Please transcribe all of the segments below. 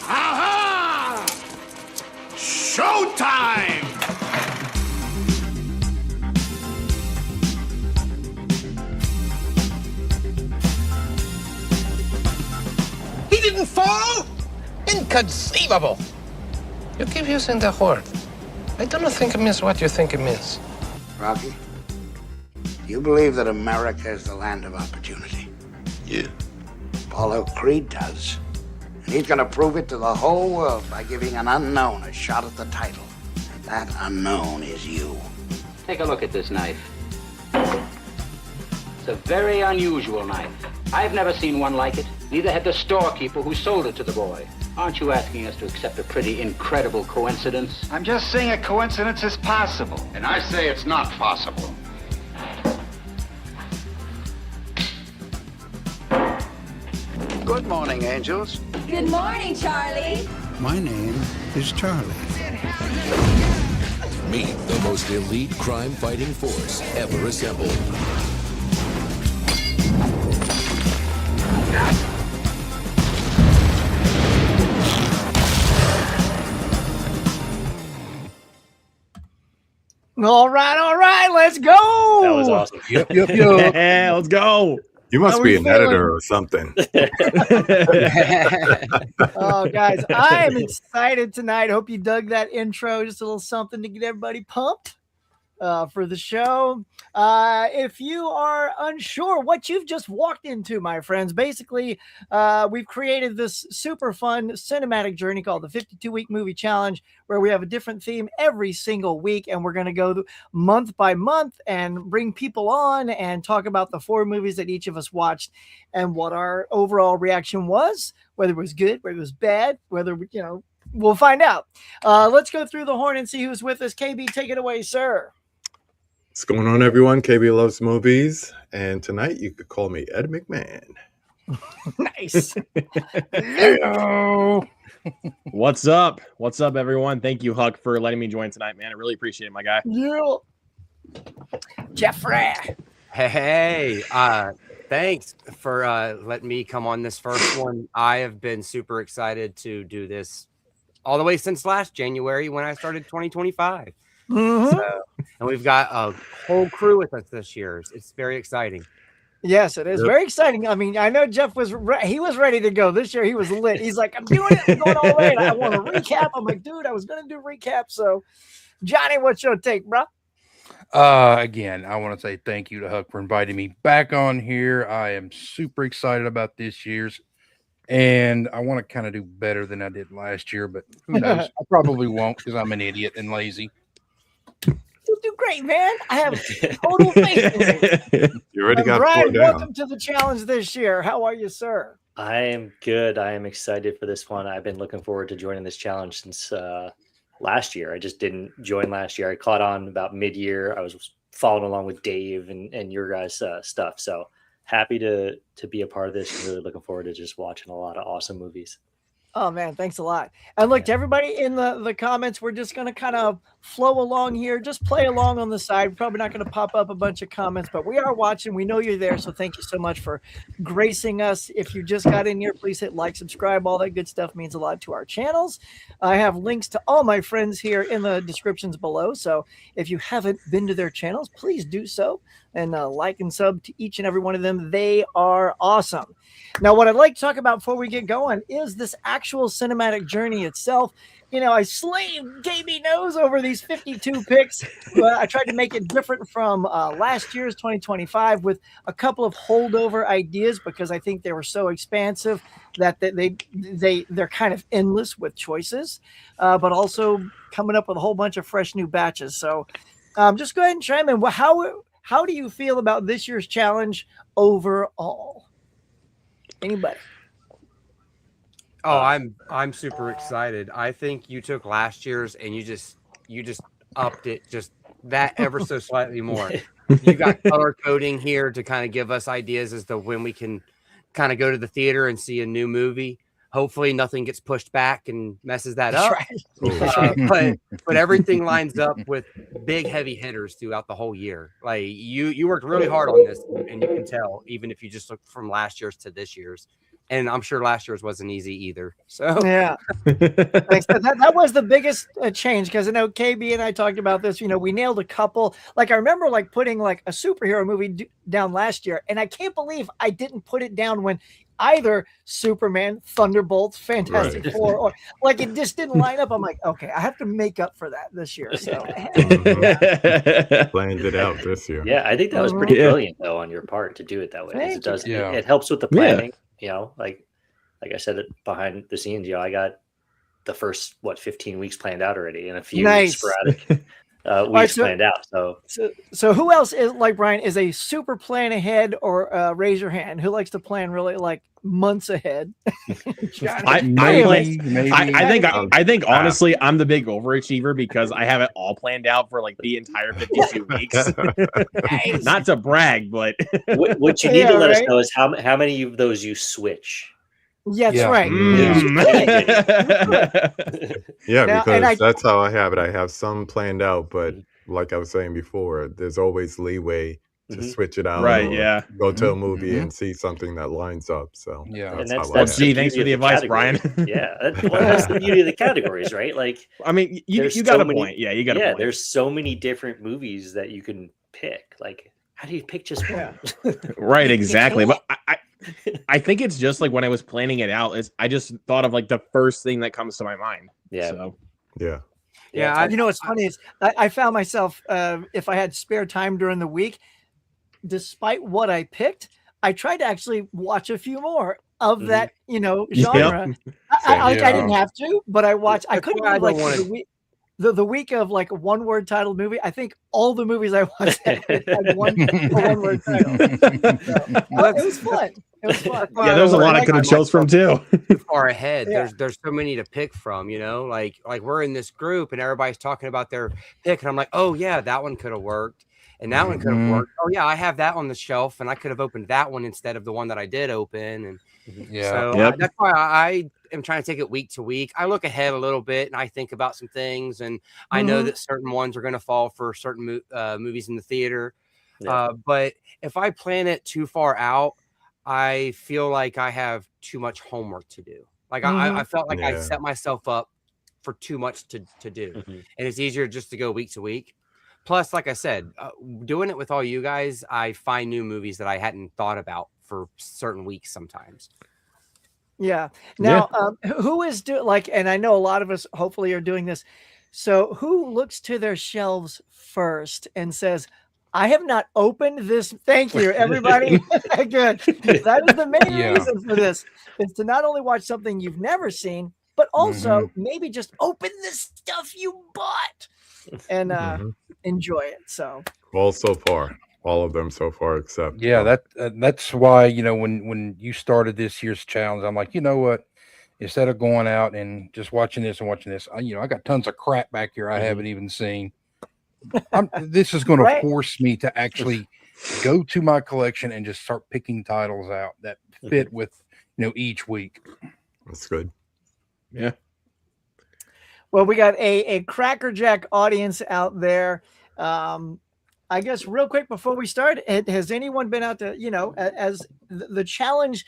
Aha! Showtime! He didn't fall? Inconceivable. You keep using the word. I don't think it means what you think it means. Rocky, you believe that America is the land of opportunity? Yeah. Apollo Creed does. And he's gonna prove it to the whole world by giving an unknown a shot at the title. And that unknown is you. Take a look at this knife. It's a very unusual knife. I've never seen one like it. Neither had the storekeeper who sold it to the boy. Aren't you asking us to accept a pretty incredible coincidence? I'm just saying a coincidence is possible. And I say it's not possible. Good morning, angels. Good morning, Charlie. My name is Charlie. Meet the most elite crime-fighting force ever assembled. All right, let's go. That was awesome. Yep. Yeah, let's go. You must be an editor or something. Oh, guys, I am excited tonight. Hope you dug that intro. Just a little something to get everybody pumped for the show. If you are unsure what you've just walked into, my friends, basically, we've created this super fun cinematic journey called the 52-Week Movie Challenge, where we have a different theme every single week, and we're going to go month by month and bring people on and talk about the 4 movies that each of us watched and what our overall reaction was, whether it was good, whether it was bad, whether, we'll find out. Let's go through the horn and see who's with us. KB, take it away, sir. What's going on, everyone? KB loves movies, and tonight you could call me Ed McMahon. Nice. Hello. What's up? What's up, everyone? Thank you, Huck, for letting me join tonight, man. I really appreciate it, my guy. Yeah. Jeffrey. Hey, thanks for letting me come on this first one. I have been super excited to do this all the way since last January when I started 2025. Mm-hmm. So, and we've got a whole crew with us this year. It's very exciting. Yes, it is very exciting. I mean, I know Jeff was he was ready to go this year. He was lit. He's like, I'm doing it. I'm going all right. I want to recap. I'm like, dude, I was going to do a recap. So, Johnny, what's your take, bro? Again, I want to say thank you to Huck for inviting me back on here. I am super excited about this year's, and I want to kind of do better than I did last year, but who knows? I probably won't because I'm an idiot and lazy. You'll do great, man. I have total faith in you. You already got Brian, 4 down. welcome to the challenge this year. How are you, sir? I am good. I am excited for this one. I've been looking forward to joining this challenge since last year. I just didn't join last year. I caught on about mid-year. I was following along with Dave and your guys' stuff. So happy to be a part of this. Really looking forward to just watching a lot of awesome movies. Oh, man, thanks a lot. And look, to everybody in the comments, we're just going to kind of flow along here. Just play along on the side. We're probably not going to pop up a bunch of comments, but we are watching. We know you're there, so thank you so much for gracing us. If you just got in here, please hit like, subscribe. All that good stuff means a lot to our channels. I have links to all my friends here in the descriptions below, so if you haven't been to their channels, please do so. And like and sub to each and every one of them. They are awesome. Now, what I'd like to talk about before we get going is this actual cinematic journey itself. I slaved KB Nose over these 52 picks, but I tried to make it different from last year's 2025 with a couple of holdover ideas because I think they were so expansive that they're kind of endless with choices, but also coming up with a whole bunch of fresh new batches. So just go ahead and chime in. How do you feel about this year's challenge overall? Anybody? Oh, I'm super excited. I think you took last year's and you just upped it just that ever so slightly more. You got color coding here to kind of give us ideas as to when we can kind of go to the theater and see a new movie. Hopefully nothing gets pushed back and messes that up. Right. But everything lines up with big heavy hitters throughout the whole year. Like you worked really hard on this, and you can tell even if you just look from last year's to this year's. and I'm sure last year's wasn't easy either. So Yeah. Like, so that was the biggest change, because I know KB and I talked about this. You know, we nailed a couple. Like, I remember like putting like a superhero movie down last year, and I can't believe I didn't put it down when either Superman, Thunderbolts, Fantastic Four, or like it just didn't line up. I'm like, okay, I have to make up for that this year. So planned it out this year. Yeah, I think that was pretty brilliant though on your part to do it that way. 'Cause it does. It helps with the planning. You know, like I said, it behind the scenes. You know, I got the first 15 weeks planned out already, and a few sporadic weeks planned out. So who else is like Brian is a super plan ahead, or raise your hand? Who likes to plan really like months ahead? I think honestly, I'm the big overachiever because I have it all planned out for like the entire 52 weeks. Not to brag, but what you need to let us know is how many of those you switch. Yeah, that's right. Yeah, Now, because that's how I have it. I have some planned out, but like I was saying before, there's always leeway to switch it out. Right, or go to a movie and see something that lines up. So that's gee, thanks for the advice, Brian. Yeah, that's the beauty of the categories, right? Like, I mean, you got a point. Yeah, you got a point. There's so many different movies that you can pick. Like, how do you pick just one? Right, exactly. But I think it's just like when I was planning it out, I just thought of like the first thing that comes to my mind. Yeah. So. Yeah. You know what's funny is I found myself, if I had spare time during the week, despite what I picked, I tried to actually watch a few more of that, genre. I didn't have to, but I watched. I couldn't believe, the week of like a one-word titled movie. I think all the movies I watched had one word title. It was fun. It was fun. Yeah, there's a lot I could have chose from too. Far ahead. There's so many to pick from, like we're in this group and everybody's talking about their pick, and I'm like, oh yeah, that one could have worked, and that one could have worked. Oh yeah, I have that on the shelf, and I could have opened that one instead of the one that I did open, and that's why I am trying to take it week to week. I look ahead a little bit and I think about some things, and I know that certain ones are going to fall for certain movies in the theater. But if I plan it too far out, I feel like I have too much homework to do. Like I felt like I set myself up for too much to do, and it's easier just to go week to week. Plus, like I said, doing it with all you guys, I find new movies that I hadn't thought about for certain weeks sometimes. Yeah. Now, who is and I know a lot of us hopefully are doing this. So who looks to their shelves first and says, I have not opened this. Thank you, everybody. Good. That is the main reason for this, is to not only watch something you've never seen, but also maybe just open the stuff you bought and enjoy it. So all of them so far, except that's why, when you started this year's challenge, I'm like, you know what, instead of going out and just watching this, I got tons of crap back here I haven't even seen. This is going to force me to actually go to my collection and just start picking titles out that fit with each week. That's good. Yeah. Well, we got a Crackerjack audience out there. I guess real quick before we start, has anyone been out to, as the challenge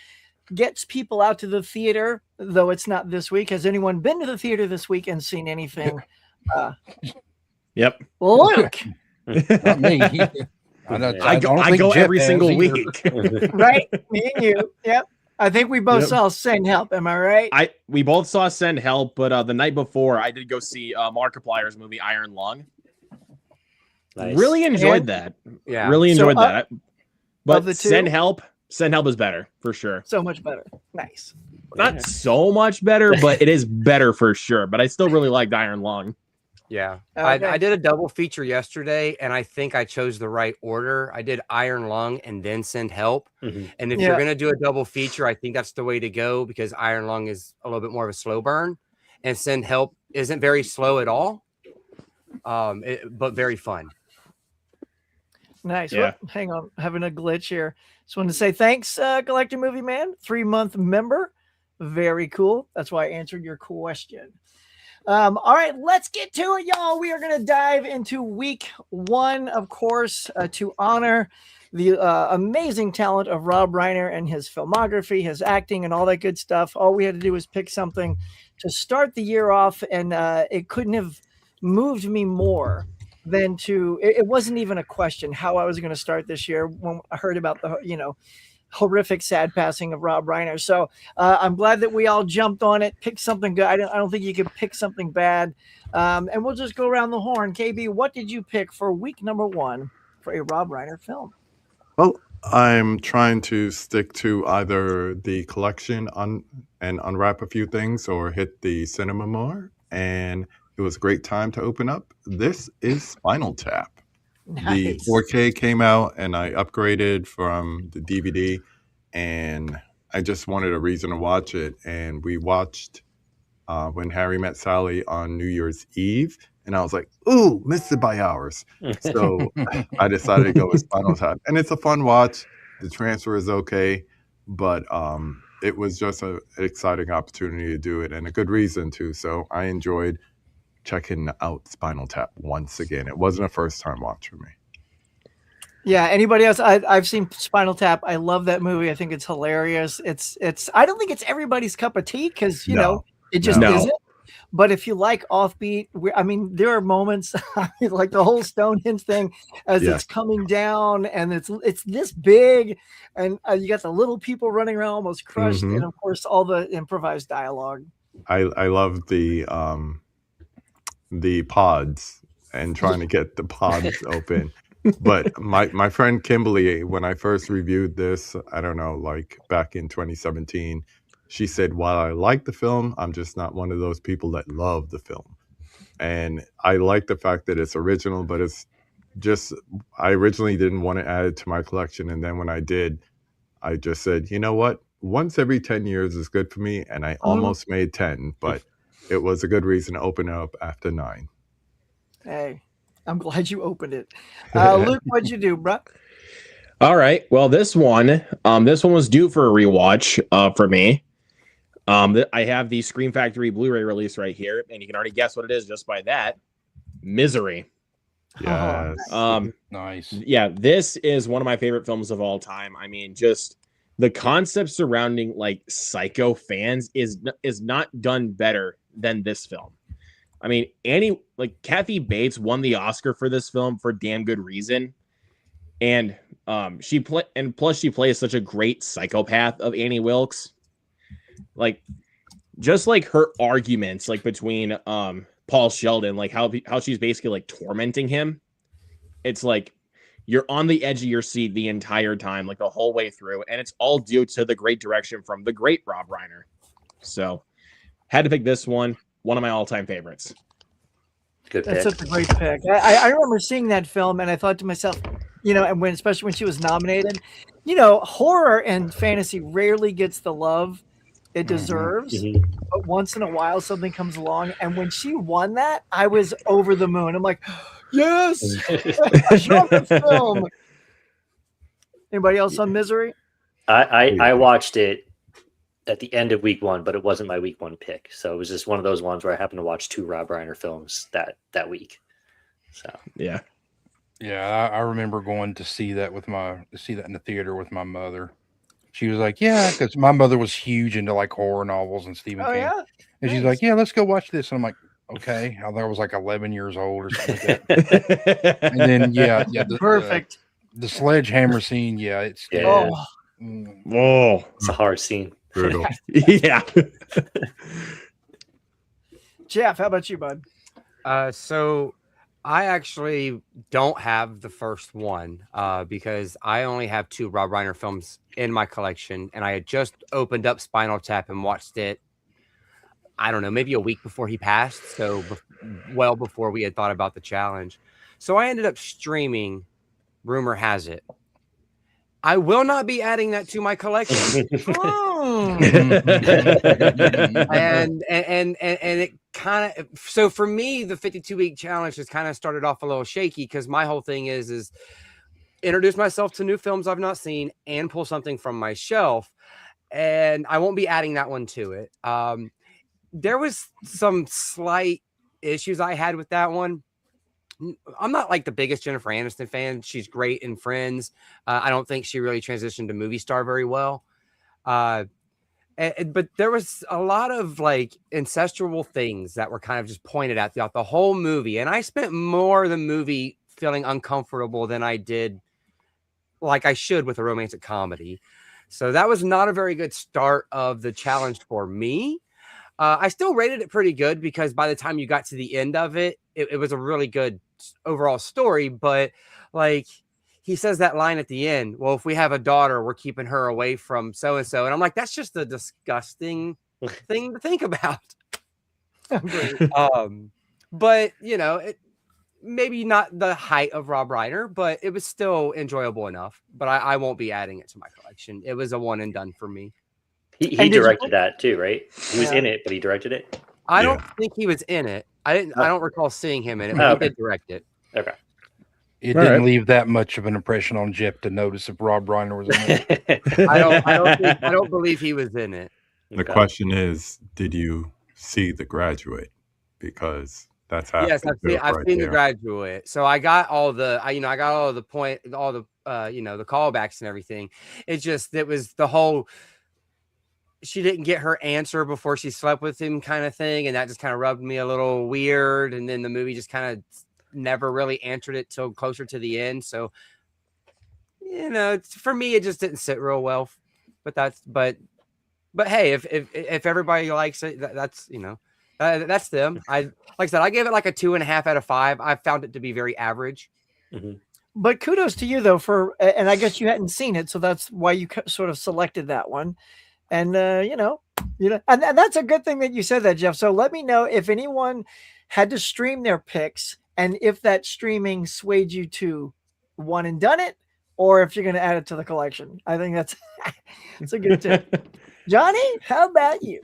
gets people out to the theater, though it's not this week, has anyone been to the theater this week and seen anything? Yep. Luke. Not me. I go every single week. Right? Me and you. Yep. I think we both saw Send Help. Am I right? We both saw Send Help, but the night before I did go see Markiplier's movie Iron Lung. Nice. Really enjoyed that. Yeah, really enjoyed that. But Send Help is better for sure. So much better. Nice. Not so much better, but it is better for sure. But I still really liked Iron Lung. Yeah, okay. I did a double feature yesterday, and I think I chose the right order. I did Iron Lung and then Send Help. And if you're going to do a double feature, I think that's the way to go, because Iron Lung is a little bit more of a slow burn, and Send Help isn't very slow at all, but very fun. Nice. Yeah. Well, hang on, having a glitch here. Just wanted to say thanks, Galactic Movie Man, 3-month member. Very cool. That's why I answered your question. All right, let's get to it, y'all. We are going to dive into week 1, of course, to honor the amazing talent of Rob Reiner and his filmography, his acting, and all that good stuff. All we had to do was pick something to start the year off, and it couldn't have moved me more than to. It wasn't even a question how I was going to start this year when I heard about the horrific, sad passing of Rob Reiner. So I'm glad that we all jumped on it, picked something good. I don't think you could pick something bad. And we'll just go around the horn. KB, what did you pick for week number 1 for a Rob Reiner film? Well, I'm trying to stick to either the collection and unwrap a few things or hit the cinema more. And it was a great time to open up. This is Spinal Tap. Nice. The 4K came out and I upgraded from the DVD, and I just wanted a reason to watch it. And we watched When Harry Met Sally on New Year's Eve, and I was like, ooh, missed it by hours. So I decided to go with Spinal Tap. And it's a fun watch. The transfer is okay, but it was just an exciting opportunity to do it and a good reason to. So I enjoyed checking out Spinal Tap once again. It wasn't a first time watch for me. Yeah. Anybody else? I've seen Spinal Tap. I love that movie. I think it's hilarious. It's. I don't think it's everybody's cup of tea because it just isn't. But if you like offbeat, there are moments like the whole Stonehenge thing as it's coming down and it's this big, and you got the little people running around almost crushed, and of course all the improvised dialogue. I love the pods and trying to get the pods open. But my friend Kimberly, when I first reviewed this, I don't know, like back in 2017, she said, while I like the film, I'm just not one of those people that love the film. And I like the fact that it's original, but it's just, I originally didn't want to add it to my collection. And then when I did, I just said, you know what? Once every 10 years is good for me. And I almost made 10, but it was a good reason to open it up after 9. Hey, I'm glad you opened it. Luke, what'd you do, bro? All right. Well, this one was due for a rewatch for me. I have the Scream Factory Blu-ray release right here, and you can already guess what it is just by that. Misery. Yes. Nice. Yeah, this is one of my favorite films of all time. I mean, just the concept surrounding like Psycho fans is not done better than this film. I mean, Kathy Bates won the Oscar for this film for damn good reason. And she plays such a great psychopath of Annie Wilkes. Like, just like her arguments, like between Paul Sheldon, like how she's basically like tormenting him. It's like you're on the edge of your seat the entire time, like the whole way through, and it's all due to the great direction from the great Rob Reiner. So, had to pick this one of my all-time favorites. Good pick. That's such a great pick. I remember seeing that film, and I thought to myself, and especially when she was nominated, horror and fantasy rarely gets the love it deserves, but once in a while something comes along, and when she won that, I was over the moon. I'm like, yes, genre film. Anybody else on Misery? I watched it at the end of week 1, but it wasn't my week 1 pick, so it was just one of those ones where I happened to watch 2 Rob Reiner films that week. So yeah, I remember going to see that in the theater with my mother. She was like, yeah, because my mother was huge into like horror novels and Stephen King. Yeah? And she's like, yeah, let's go watch this. And I'm like, okay. I was like 11 years old or something like that. And then, perfect. The sledgehammer scene, it's it's a hard scene. Brutal. Yeah. Jeff, how about you, bud? So I actually don't have the first one because I only have 2 Rob Reiner films in my collection, and I had just opened up Spinal Tap and watched it, I don't know, maybe a week before he passed, so well before we had thought about the challenge. So I ended up streaming Rumor Has It. I will not be adding that to my collection. and it kind of, so for me, the 52-week challenge has kind of started off a little shaky because my whole thing is introduce myself to new films I've not seen and pull something from my shelf, and I won't be adding that one to it. There was some slight issues I had with that one. I'm not like the biggest Jennifer Aniston fan. She's great in Friends. I don't think she really transitioned to movie star very well. But there was a lot of like ancestral things that were kind of just pointed at throughout the whole movie. And I spent more of the movie feeling uncomfortable than I did like I should with a romantic comedy. So that was not a very good start of the challenge for me. I still rated it pretty good because by the time you got to the end of it, it was a really good overall story. But like he says that line at the end, well, if we have a daughter, we're keeping her away from so-and-so. And I'm like, that's just a disgusting thing to think about. But you know, maybe not the height of Rob Reiner, but it was still enjoyable enough. But I won't be adding it to my collection. It was a one and done for me. He directed that too, right? He was in it, but he directed it. I don't think he was in it. I don't recall seeing him in it, but he did direct it. Okay. It didn't leave that much of an impression on Jeff to notice if Rob Reiner was in it. I don't believe he was in it. The question is, did you see The Graduate? Because that's how. Yes, I've seen The Graduate. So I got all the, I got all the the callbacks and everything. It's just, it was the whole, she didn't get her answer before she slept with him kind of thing. And that just kind of rubbed me a little weird. And then the movie just kind of never really answered it till closer to the end. So, for me, it just didn't sit real well, but hey, if everybody likes it, that's them. Like I said, I gave it like a 2.5 out of 5. I found it to be very average. Mm-hmm. But kudos to you though and I guess you hadn't seen it, so that's why you sort of selected that one. And and that's a good thing that you said that, Jeff. So let me know if anyone had to stream their picks and if that streaming swayed you to one and done it, or if you're going to add it to the collection. I think that's a good tip. Johnny, how about you?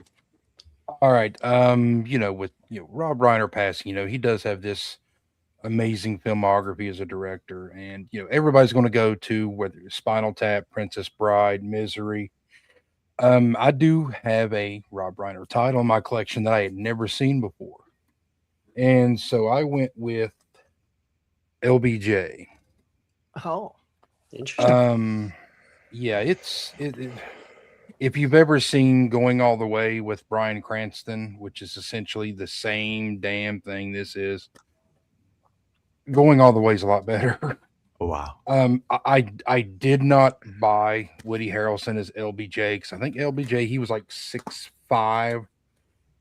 All right. With Rob Reiner passing, he does have this amazing filmography as a director, and everybody's going to go to whether it's Spinal Tap, Princess Bride, Misery. I do have a Rob Reiner title in my collection that I had never seen before, and so I went with LBJ. Oh, interesting. If you've ever seen Going All the Way with Bryan Cranston, which is essentially the same damn thing this is, Going All the Way is a lot better. Oh, wow. I did not buy Woody Harrelson as LBJ because I think LBJ, he was like 6'5",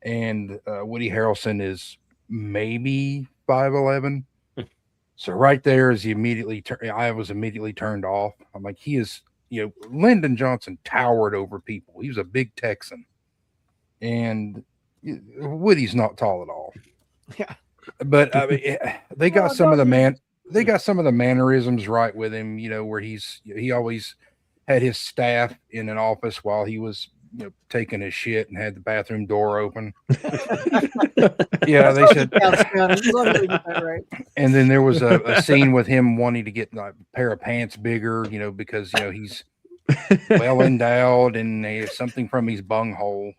and Woody Harrelson is maybe 5'11". So right there is I was immediately turned off. I'm like, he is, Lyndon Johnson towered over people. He was a big Texan, and Woody's not tall at all. Yeah, but I mean, they got some of the mannerisms right with him. Where he always had his staff in an office while he was taking his shit and had the bathroom door open. Yeah, they said. And then there was a scene with him wanting to get like, a pair of pants bigger, because he's well endowed and there's something from his bunghole.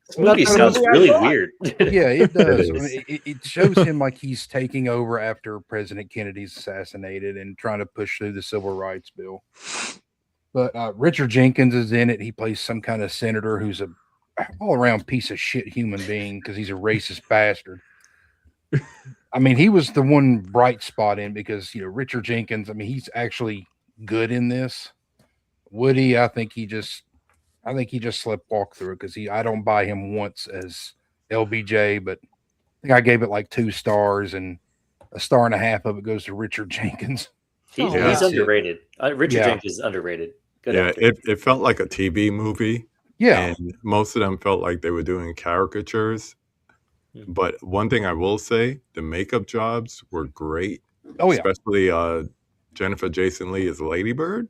This movie sounds really weird. Yeah, it does. It shows him like he's taking over after President Kennedy's assassinated and trying to push through the Civil Rights Bill. But Richard Jenkins is in it. He plays some kind of senator who's a all-around piece of shit human being because he's a racist bastard. I mean, he was the one bright spot in because Richard Jenkins. I mean, he's actually good in this. Woody, I think he just sleptwalked through it because I don't buy him once as LBJ, but I think I gave it like 2 stars and 1.5 stars of it goes to Richard Jenkins. He's underrated. Richard Jenkins is underrated. Good actor. It felt like a TV movie. Yeah. And most of them felt like they were doing caricatures. But one thing I will say, the makeup jobs were great. Oh, yeah. Especially Jennifer Jason Leigh as Lady Bird.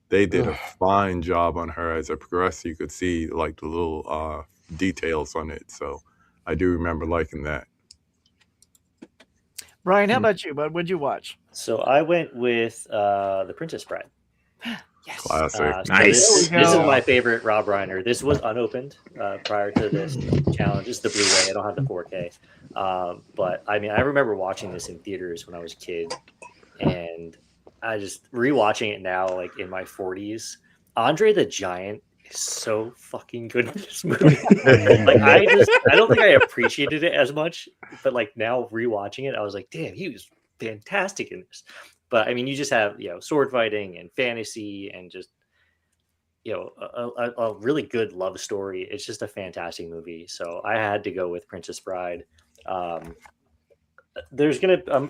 They did a fine job on her as it progressed. You could see like the little details on it. So I do remember liking that. Brian, how about you, bud? What'd you watch? So I went with The Princess Bride. Yes. Classic. Nice. This is my favorite Rob Reiner. This was unopened prior to this challenge. It's the Blu-ray. I don't have the 4K. But I mean, I remember watching this in theaters when I was a kid, and I just rewatching it now, like in my 40s. Andre the Giant is so fucking good in this movie. Like I don't think I appreciated it as much, but like now rewatching it, I was like, damn, he was fantastic in this. But I mean, you just have, sword fighting and fantasy and just, a really good love story. It's just a fantastic movie. So I had to go with Princess Bride. I'm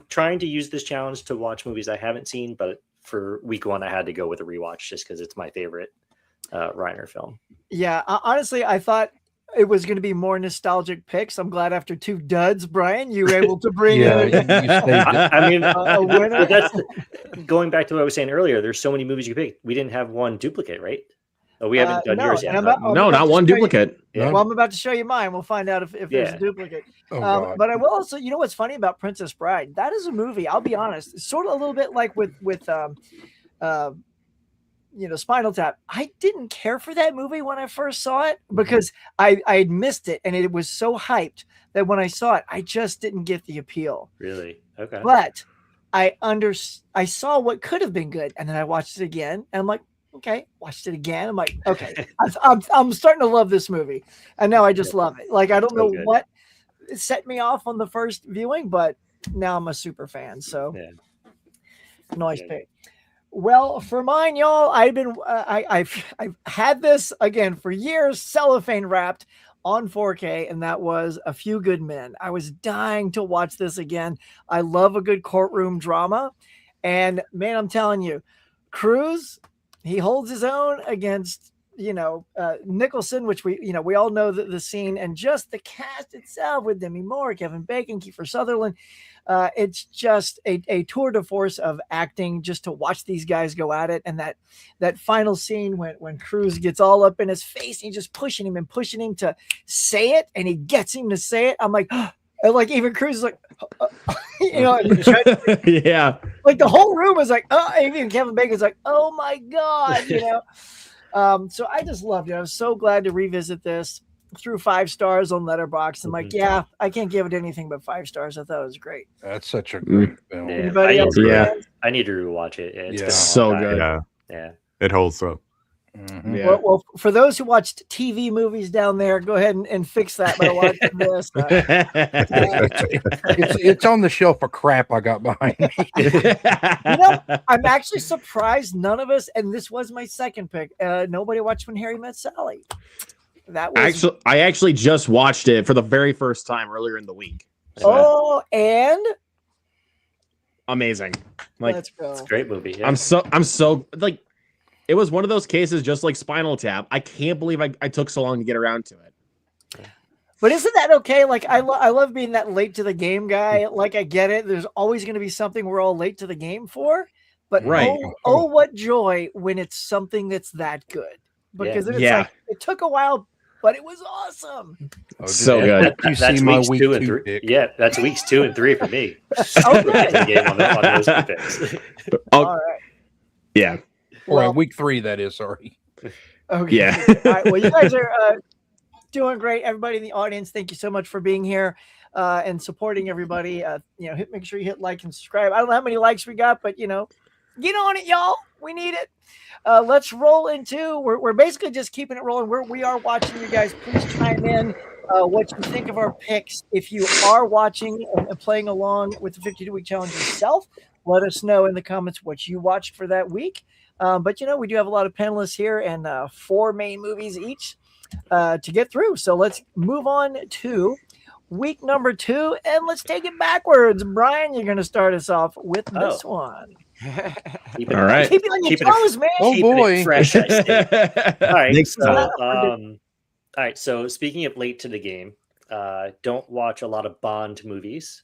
trying to use this challenge to watch movies I haven't seen, but for week 1, I had to go with a rewatch just because it's my favorite Reiner film. Yeah, honestly, I thought it was going to be more nostalgic picks. I'm glad after 2 duds, Brian, you were able to bring in. I mean, a winner. That's going back to what I was saying earlier. There's so many movies you could pick. We didn't have one duplicate, right? Oh, we haven't done yours yet. No, not one duplicate. Yeah. Well, I'm about to show you mine. We'll find out if there's a duplicate. But I will also, what's funny about Princess Bride? That is a movie. I'll be honest, sort of a little bit like with Spinal Tap. I didn't care for that movie when I first saw it because I had missed it, and it was so hyped that when I saw it, I just didn't get the appeal. Really? Okay. But I saw what could have been good, and then I watched it again, and I'm like, okay, watched it again. I'm like, okay, I'm starting to love this movie, and now I just love it. Like I don't know what set me off on the first viewing, but now I'm a super fan. So nice pick. Well, for mine, y'all, I've had this again for years, cellophane wrapped on 4K, and that was A Few Good Men. I was dying to watch this again. I love a good courtroom drama, and man, I'm telling you, Cruise, he holds his own against Nicholson, which we all know the scene, and just the cast itself with Demi Moore, Kevin Bacon, Kiefer Sutherland. It's just a tour de force of acting just to watch these guys go at it. And that final scene when Cruise gets all up in his face, and he's just pushing him to say it, and he gets him to say it. I'm like, and like even Cruise is like, yeah, like the whole room is like, oh, even Kevin Bacon's like, oh my God, So I just loved it. I was so glad to revisit this. Threw 5 stars on Letterboxd. I'm like, yeah, I can't give it anything but 5 stars. I thought it was great. That's such a great film. Anybody else? I need to rewatch it. It's been so good. Yeah. It holds up. Mm-hmm. Yeah. Well, for those who watched TV movies down there, go ahead and fix that by watching this. It's on the shelf of crap I got behind me. I'm actually surprised none of us, and this was my second pick. Nobody watched When Harry Met Sally. That was I actually just watched it for the very first time earlier in the week. So. And amazing. Like, let's go. It's a great movie. Yeah. I'm so like, it was one of those cases just like Spinal Tap. I can't believe I took so long to get around to it. But isn't that okay? Like I love being that late to the game guy. Like I get it. There's always going to be something we're all late to the game for. But oh, what joy when it's something that's that good. Because it's like it took a while, but it was awesome. So good. That's weeks 2 and 3. Yeah, that's weeks 2 and 3 for me. Okay. Game on those two picks. All right. Yeah. Well, week 3, that is. Sorry. Okay. Yeah. All right. Well, you guys are doing great. Everybody in the audience, thank you so much for being here and supporting everybody. Make sure you hit like and subscribe. I don't know how many likes we got, but get on it, y'all. We need it. Let's roll into. We're basically just keeping it rolling. We are watching you guys. Please chime in what you think of our picks. If you are watching and playing along with the 52-week challenge yourself, let us know in the comments what you watched for that week. But we do have a lot of panelists here and 4 main movies each to get through. So let's move on to week number 2, and let's take it backwards. Brian, you're going to start us off with this one. All right. Keep it on your toes, man. Oh boy. Fresh, all right. So speaking of late to the game, don't watch a lot of Bond movies.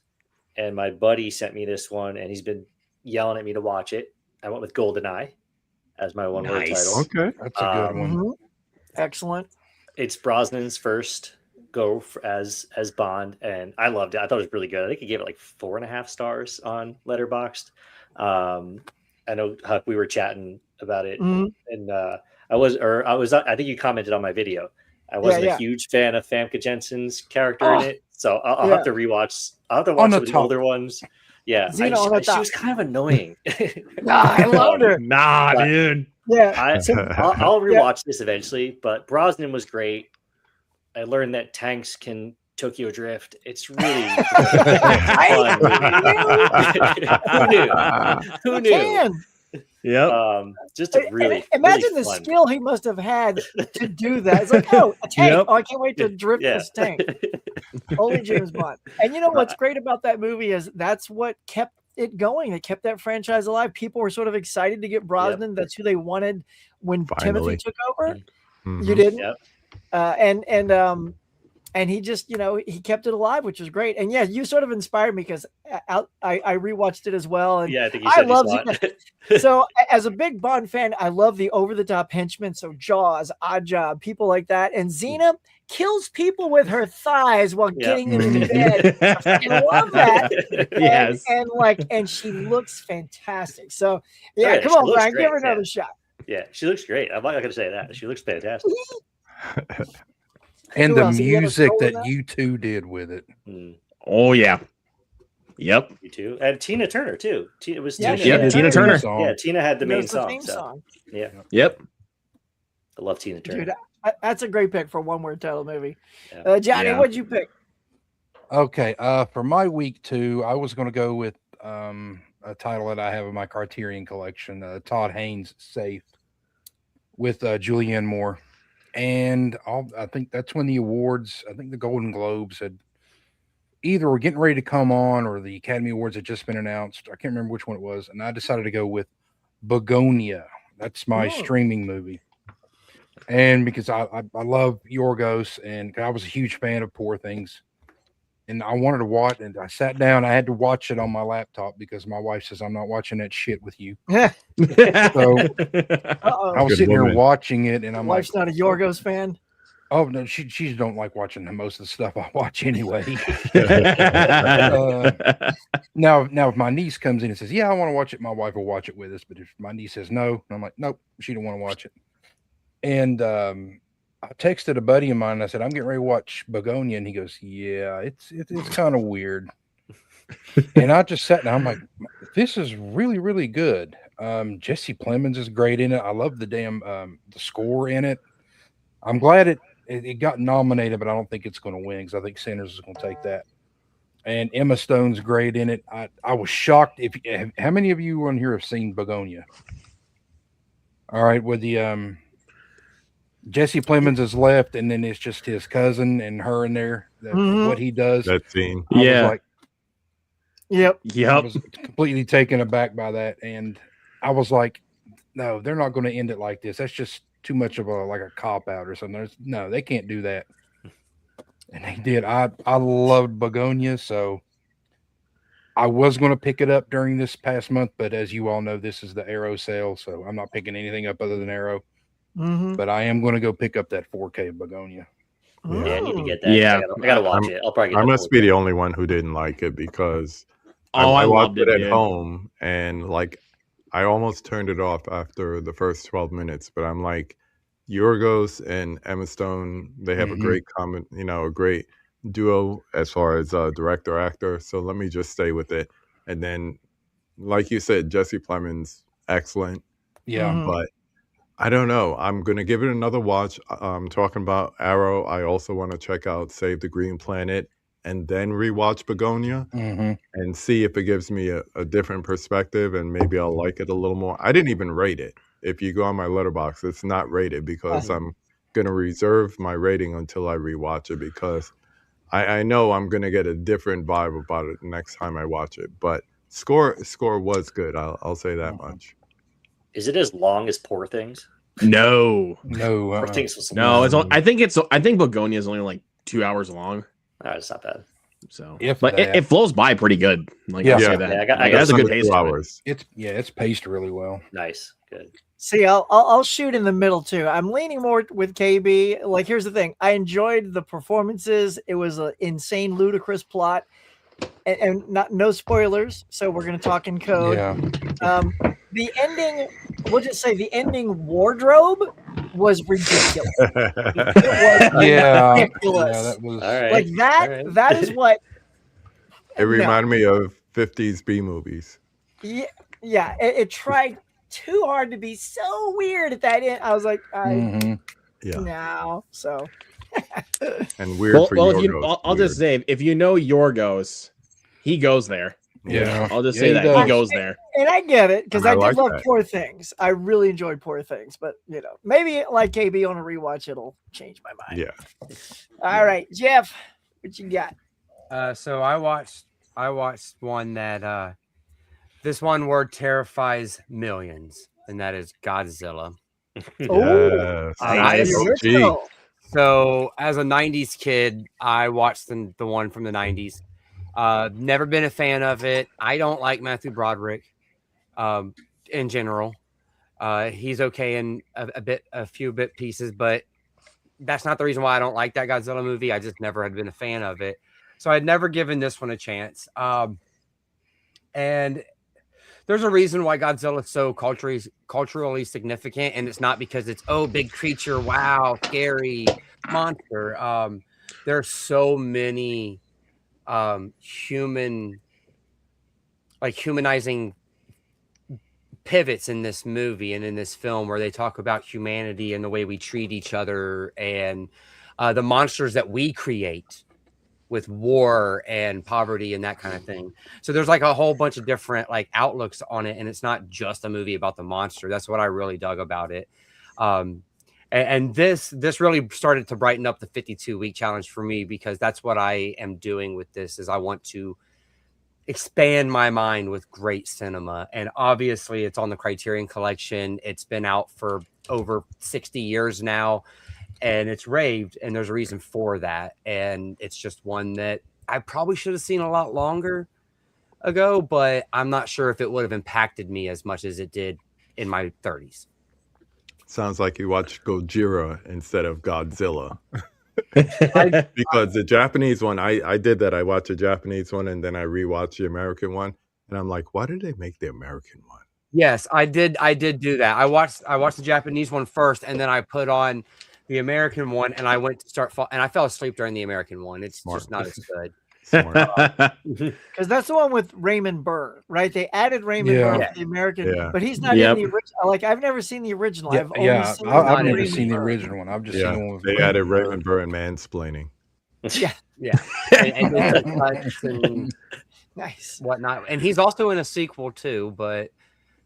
And my buddy sent me this one, and he's been yelling at me to watch it. I went with GoldenEye as my one-word title. Okay, that's a good one. Excellent. It's Brosnan's first go as Bond, and I loved it. I thought it was really good. I think he gave it like 4.5 stars on Letterboxd. I know, Huck, we were chatting about it, Mhm. and I think you commented on my video. I wasn't a huge fan of Famke Jensen's character in it, so I'll have to rewatch. I'll have to watch some of the older ones. Yeah, Xena on the she top. was kind of annoying. Nah, I loved her. Nah, But- dude. Yeah. I'll rewatch this eventually, but Brosnan was great. I learned that tanks can Tokyo Drift. It's really fun movie. Who knew? Can. Yep. Just a really imagine really the fun. skill he must have had to do that. It's like, oh, a tank. Yep. Oh, I can't wait to drift Yeah. this tank. Only James Bond. And you know what's great about that movie is that's what kept it going. It kept that franchise alive. People were sort of excited to get Brosnan. That's who they wanted when Finally. Timothy took over. Mhm. You didn't. Yep. And he just, he kept it alive, which was great. And yeah, you sort of inspired me because I rewatched it as well. And Yeah, I think you said you love saw Xena. it. So as a big Bond fan, I love the over-the-top henchmen. So Jaws, Odd Job, people like that. And Xena kills people with her thighs while getting them into bed. I love that. Yes. And she looks fantastic. So yeah, Yeah, come she on, looks Brian, great, give her yeah. another shot. Yeah, she looks great. I'm not going to say that. She looks fantastic. And Who the else? You got a music soul in that that? you two did with it. Oh yeah. Yep. You too, and Tina Turner too. It was Yeah, Tina. Yeah, Tina Turner. Yeah, Tina had the main Knows the song. theme So song. yeah, Yep. I love Tina Turner. Dude, that's a great pick for a one-word title movie. Yeah. Johnny, Yeah. what'd you pick? Okay, for my week 2, I was going to go with a title that I have in my Criterion collection, Todd Haynes' Safe, with Julianne Moore. And I think that's when the awards, I think the Golden Globes had either were getting ready to come on or the Academy Awards had just been announced. I can't remember which one it was. And I decided to go with Begonia. That's my streaming movie. And because I love Yorgos and I was a huge fan of Poor Things. And I wanted to watch, and I sat down. I had to watch it on my laptop because my wife says I'm not watching that shit with you. So I was sitting there watching it, and I'm Wife's like, not a Yorgos fan. "Oh no, she don't like watching most of the stuff I watch anyway." Now, if my niece comes in and says, "Yeah, I want to watch it," my wife will watch it with us. But if my niece says no, I'm like, "Nope, she don't want to watch it." And I texted a buddy of mine and I said, I'm getting ready to watch Begonia. And he goes, yeah, it's kind of weird. And I just sat down. I'm like, this is really, really good. Jesse Plemons is great in it. I love the damn the score in it. I'm glad it got nominated, but I don't think it's going to win because I think Sinners is going to take that. And Emma Stone's great in it. I was shocked. How many of you on here have seen Begonia? All right, with the Jesse Plemons is left, and then it's just his cousin and her in there. What he does. That scene. I was like, Yep. I was completely taken aback by that, and I was like, no, they're not going to end it like this. That's just too much of a cop out or something. No, they can't do that. And they did. I loved Begonia, so I was going to pick it up during this past month, but as you all know, this is the Arrow sale, so I'm not picking anything up other than Arrow. But I am going to go pick up that 4K Begonia. Yeah, I need to get that. Yeah. I gotta watch it. I'll probably get I that must be the only one who didn't like it because I watched it at home and I almost turned it off after the first 12 minutes. But I'm like, Yorgos and Emma Stone, they have a great a great duo as far as director actor. So let me just stay with it. And then, like you said, Jesse Plemons, excellent. Yeah, but I don't know. I'm going to give it another watch. Talking about Arrow, I also want to check out Save the Green Planet and then rewatch Begonia and see if it gives me a different perspective and maybe I'll like it a little more. I didn't even rate it. If you go on my Letterboxd, it's not rated because I'm going to reserve my rating until I rewatch it because I know I'm going to get a different vibe about it next time I watch it. But score was good. I'll say that much. Is it as long as Poor Things? No. Poor Things was No, I think Begonia is only like 2 hours long. Oh, it's not bad. So, If but that. it flows by pretty good. Like Yeah. I'll say Yeah. that. Yeah, I got That's a good under pace. 2 to it. hours. It's paced really well. Nice, good. See, I'll shoot in the middle too. I'm leaning more with KB. Like, here's the thing: I enjoyed the performances. It was an insane, ludicrous plot, and no spoilers. So we're gonna talk in code. Yeah. The ending we'll just say the ending wardrobe was ridiculous. It was Yeah. ridiculous. Yeah, that was All right. Like that. All right. That is what. It reminded me of 50s B movies. Yeah, yeah. It tried too hard to be so weird at that end. I was like, Yeah. no. So. And weird for Yorgos. I'll just say, if you know Yorgos, he goes there. Yeah. I'll just Yeah, say he that does. he goes there. And I get it because And I I did like love that. Poor Things. I really enjoyed Poor Things, but maybe like KB on a rewatch, it'll change my mind. Yeah. All right, Jeff, what you got? So I watched one that this one word terrifies millions, and that is Godzilla. Yes. Nice. OG. So as a 90s kid, I watched the one from the 90s. Never been a fan of it. I don't like Matthew Broderick in general. He's okay in a few bit pieces, but that's not the reason why I don't like that Godzilla movie. I just never had been a fan of it. So I'd never given this one a chance. And there's a reason why Godzilla is so culturally significant, and it's not because it's big creature, wow, scary monster. There's so many humanizing pivots in this movie and in this film where they talk about humanity and the way we treat each other and the monsters that we create with war and poverty and that kind of thing. So there's like a whole bunch of different outlooks on it, and it's not just a movie about the monster. That's what I really dug about it. And this really started to brighten up the 52-week challenge for me, because that's what I am doing with this. Is I want to expand my mind with great cinema. And obviously it's on the Criterion Collection. It's been out for over 60 years now, and it's raved, and there's a reason for that. And it's just one that I probably should have seen a lot longer ago, but I'm not sure if it would have impacted me as much as it did in my 30s. Sounds like you watched Gojira instead of Godzilla. Because the Japanese one, I did that. I watched the Japanese one and then I rewatched the American one, and I'm like, why did they make the American one? Yes, I did do that. I watched the Japanese one first, and then I put on the American one, and I went to and I fell asleep during the American one. It's just not as good. Because that's the one with Raymond Burr, right? They added Raymond Burr to the American, but he's not in the original. I've never seen the original. I've never seen the original one. I've just seen the one with they added Raymond Burr and mansplaining. Yeah. and nice whatnot. And he's also in a sequel too, but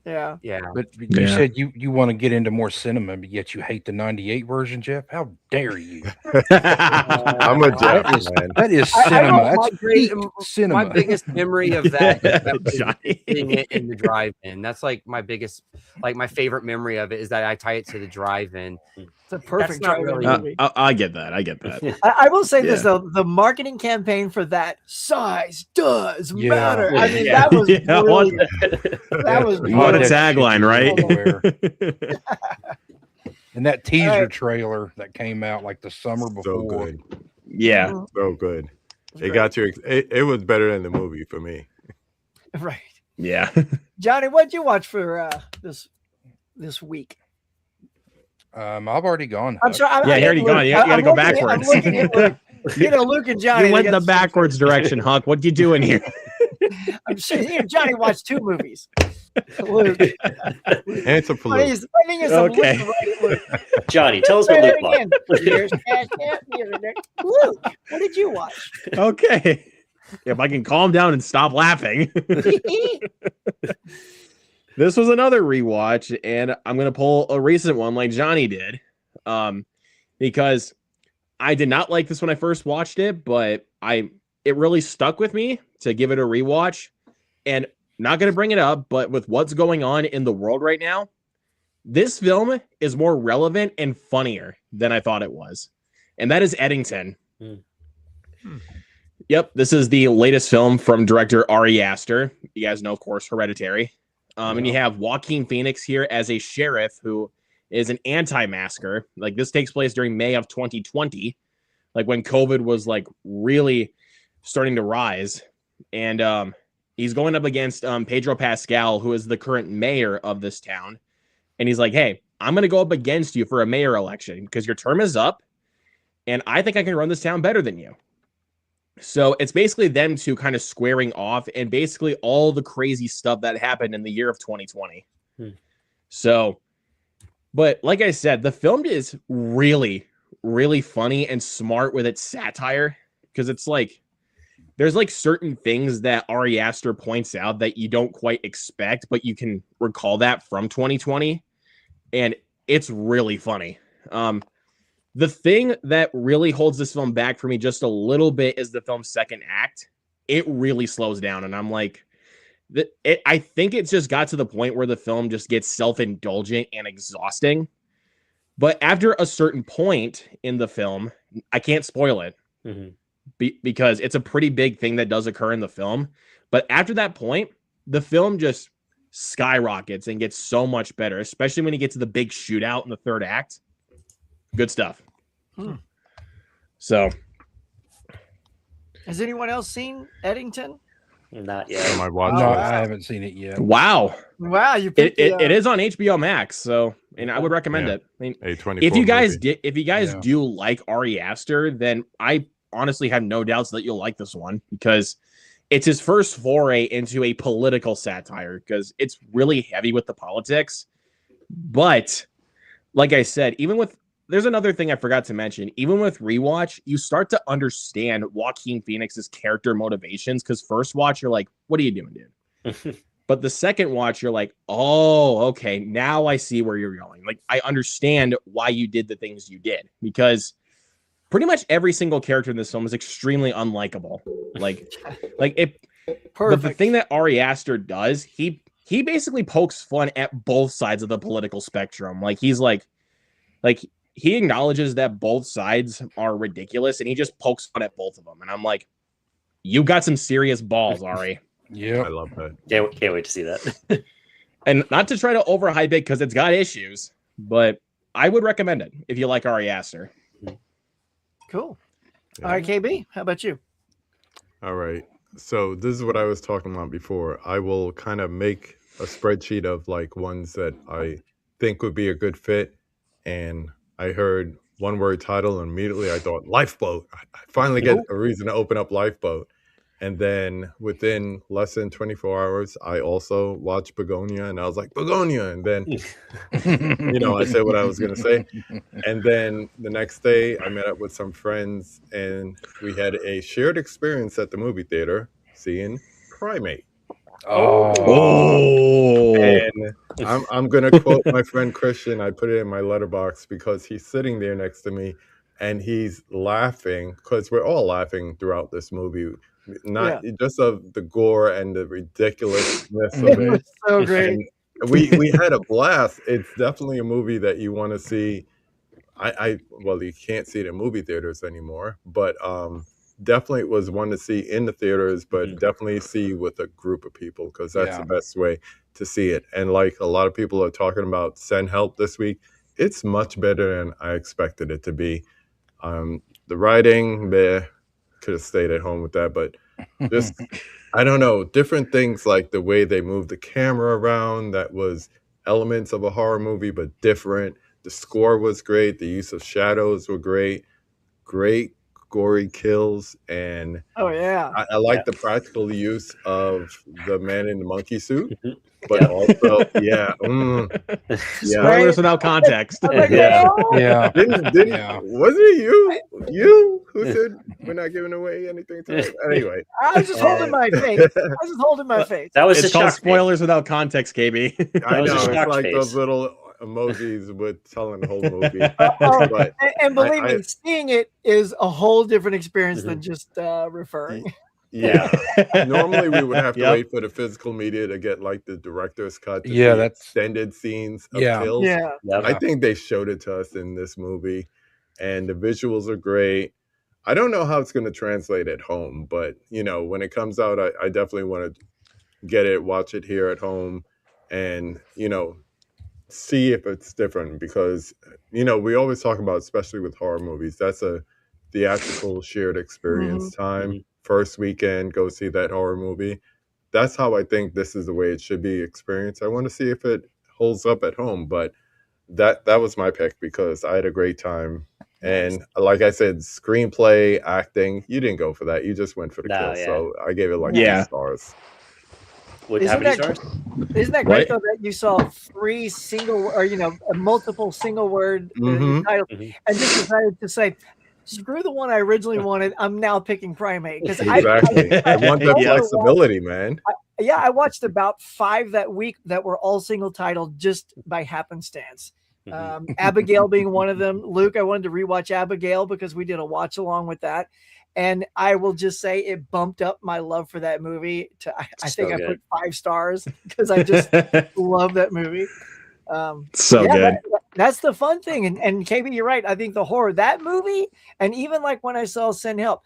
yeah. But you said you want to get into more cinema, but yet you hate the 98 version, Jeff. How dare you? I'm a Jeff man. That is cinema. That's peak cinema. My biggest memory of that is seeing it in the drive-in. That's like my biggest, my favorite memory of it is that I tie it to the drive-in. It's a perfect drive-in movie. I get that. I will say this though: the marketing campaign for that size does matter. I mean, that was that was what a tagline, right? And that teaser trailer that came out like the summer before. So good. Yeah, so good. It got you. It was better than the movie for me. Right. Yeah. Johnny, what'd you watch for this week? I've already gone. I'm sorry. Yeah, you already gone. You got to go backwards. Luke and Johnny. You went the backwards direction, Huck. What you doing here? I'm sure Johnny watched 2 movies. Luke. Answer for Luke. Okay. Johnny, tell us what Luke watched. Luke, what did you watch? Okay. If I can calm down and stop laughing. This was another rewatch, and I'm going to pull a recent one like Johnny did, because I did not like this when I first watched it, but it really stuck with me to give it a rewatch. And not going to bring it up, but with what's going on in the world right now, this film is more relevant and funnier than I thought it was. And that is Eddington. Yep, this is the latest film from director Ari Aster. You guys know, of course, Hereditary. And you have Joaquin Phoenix here as a sheriff who is an anti-masker. Like, this takes place during May of 2020, like when COVID was like really starting to rise. And he's going up against Pedro Pascal, who is the current mayor of this town. and he's like, "Hey, I'm going to go up against you for a mayor election because your term is up, and I think I can run this town better than you." So it's basically them two kind of squaring off, and basically all the crazy stuff that happened in the year of 2020. So, but like I said, the film is really, really funny and smart with its satire, because it's like there's like certain things that Ari Aster points out that you don't quite expect, but you can recall that from 2020, and it's really funny. The thing that really holds this film back for me just a little bit is the film's second act. It really slows down, and I'm like, I think it's just got to the point where the film just gets self-indulgent and exhausting. But after a certain point in the film, I can't spoil it because it's a pretty big thing that does occur in the film. But after that point, the film just skyrockets and gets so much better, especially when you get to the big shootout in the third act. Good stuff. So, has anyone else seen Eddington? Not yet. Am I No, watching I haven't seen it yet. wow. Wow, you It, picked it is on HBO Max, so and I would recommend Yeah. it. I mean, A24 if you guys movie. if you guys do like Ari Aster, then I honestly have no doubts that you'll like this one, because it's his first foray into a political satire, because it's really heavy with the politics. But like I said, there's another thing I forgot to mention. Even with rewatch, you start to understand Joaquin Phoenix's character motivations, because first watch, you're like, what are you doing, dude? But the second watch, you're like, oh, okay, now I see where you're going. Like, I understand why you did the things you did, because pretty much every single character in this film is extremely unlikable. Like it. But the thing that Ari Aster does, he basically pokes fun at both sides of the political spectrum. Like, he's like he acknowledges that both sides are ridiculous, and he just pokes fun at both of them. And I'm like, you got some serious balls, Ari. Yeah, I love that. Can't wait to see that. And not to try to overhype it, because it's got issues, but I would recommend it if you like Ari Aster. Cool. All right, KB, how about you? All right. So this is what I was talking about before. I will kind of make a spreadsheet of like ones that I think would be a good fit. And I heard one word title, and immediately I thought Lifeboat. I finally get a reason to open up Lifeboat. And then within less than 24 hours, I also watched Begonia, and I was like, Begonia. And then, I said what I was going to say. And then the next day, I met up with some friends, and we had a shared experience at the movie theater seeing Primate. And I'm going to quote my friend Christian. I put it in my letterbox because he's sitting there next to me, and he's laughing, because we're all laughing throughout this movie. Not just of the gore and the ridiculousness of it. So great. And we had a blast. It's definitely a movie that you want to see. Well, you can't see it in movie theaters anymore, but definitely it was one to see in the theaters, but definitely see with a group of people, because that's the best way to see it. And like a lot of people are talking about Send Help this week, it's much better than I expected it to be. The writing, could have stayed at home with that, but just I don't know, different things like the way they moved the camera around, that was elements of a horror movie but different. The score was great, the use of shadows were great gory kills, and I like the practical use of the man in the monkey suit, but also Spoilers without context. Wasn't it you who said we're not giving away anything today? Anyway, I was just holding my face. That was it's called spoilers without context, KB. I know, it's like those little emojis with telling the whole movie. And believe me, seeing it is a whole different experience than just referring. Yeah. Normally we would have to wait for the physical media to get like the director's cut to see that's extended scenes of kills. I think they showed it to us in this movie, and the visuals are great. I don't know how it's going to translate at home, but when it comes out, I definitely want to get it, watch it here at home, and see if it's different, because we always talk about, especially with horror movies, that's a theatrical shared experience time. First weekend, go see that horror movie. That's how I think this is the way it should be experienced. I want to see if it holds up at home. But that was my pick because I had a great time. And like I said, screenplay, acting, you didn't go for that. You just went for the kill. Yeah. So I gave it like 2 stars. Isn't that great though that you saw 3 single or multiple single word titles and just decided to say, screw the one I originally wanted. I'm now picking Primate because exactly. I want that flexibility, man. I watched about 5 that week that were all single titled just by happenstance. Abigail being one of them. Luke, I wanted to rewatch Abigail because we did a watch along with that. And I will just say it bumped up my love for that movie to I think I put 5 stars because I just love that movie. Good. That's the fun thing. And KB, you're right. I think the horror, that movie, and even like when I saw Send Help,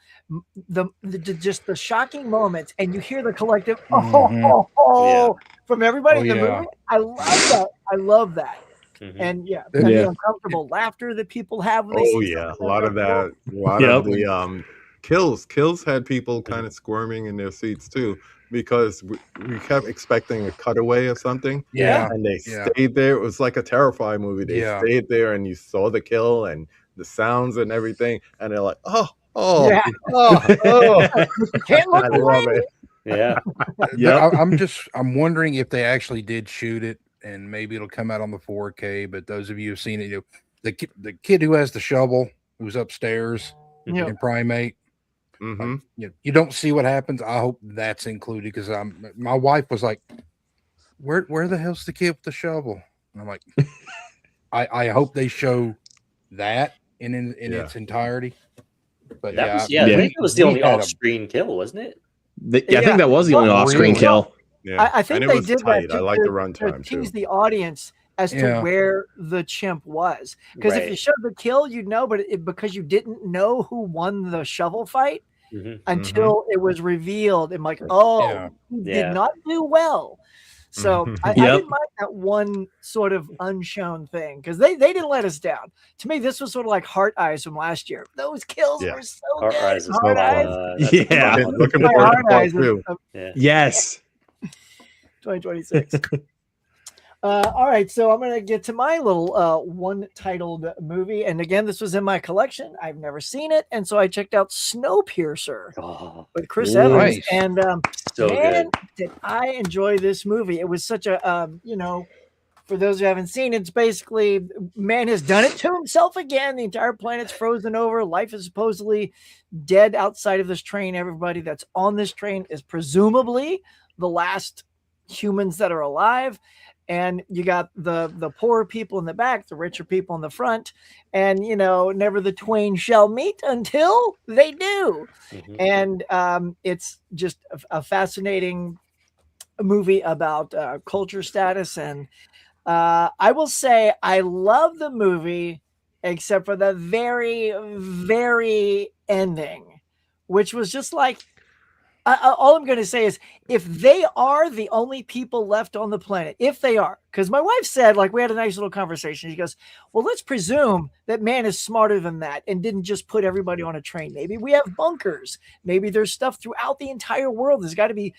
just the shocking moments, and you hear the collective from everybody in the movie. I love that. I love that. And the uncomfortable laughter that people have. When they see a lot of that. A lot of the kills had people kind of squirming in their seats too, because we kept expecting a cutaway or something. And they stayed there. It was like a Terrifier movie. They stayed there, and you saw the kill and the sounds and everything, and they're like, oh. You can't look I love it. I'm wondering if they actually did shoot it, and maybe it'll come out on the 4K. But those of you who've seen it, the kid who has the shovel, who's upstairs in Primate, you don't see what happens. I hope that's included because my wife was like, "Where the hell's the kid with the shovel?" And I'm like, I hope they show that in its entirety. But I think it was the only off-screen kill, wasn't it? I think that was the only off-screen kill. I think they did that. I like the runtime to tease the audience as to where the chimp was, because if you showed the kill, you'd know, but because you didn't know who won the shovel fight until it was revealed, and like, he did not do well. So I didn't mind that one sort of unshone thing because they didn't let us down. To me, this was sort of like Heart Eyes from last year. Those kills were so Heart good. Eyes is Heart Eyes. Looking forward to part 2. Yes. 2026. All right, so I'm going to get to my little one-titled movie. And again, this was in my collection. I've never seen it. And so I checked out Snowpiercer with Chris Evans. And man, did I enjoy this movie. It was such a, for those who haven't seen it, it's basically man has done it to himself again. The entire planet's frozen over. Life is supposedly dead outside of this train. Everybody that's on this train is presumably the last humans that are alive. And you got the poorer people in the back, the richer people in the front, and never the twain shall meet until they do. And it's just a fascinating movie about culture status. And I will say I love the movie, except for the very, very ending, which was just like. All I'm going to say is if they are the only people left on the planet, if they are, because my wife said, like, we had a nice little conversation. She goes, well, let's presume that man is smarter than that and didn't just put everybody on a train. Maybe we have bunkers. Maybe there's stuff throughout the entire world. There's got to be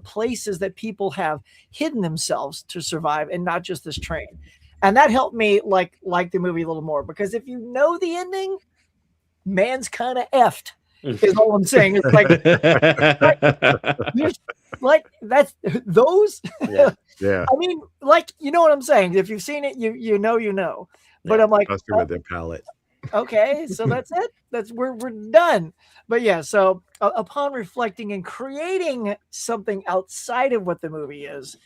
places that people have hidden themselves to survive and not just this train. And that helped me like the movie a little more, because if you know the ending, man's kind of effed. Is all I'm saying. It's like that's those. Yeah. I mean, like, you know what I'm saying. If you've seen it, you know. But I'm like, with their palate. Okay, so that's it. That's we're done. But yeah, so upon reflecting and creating something outside of what the movie is,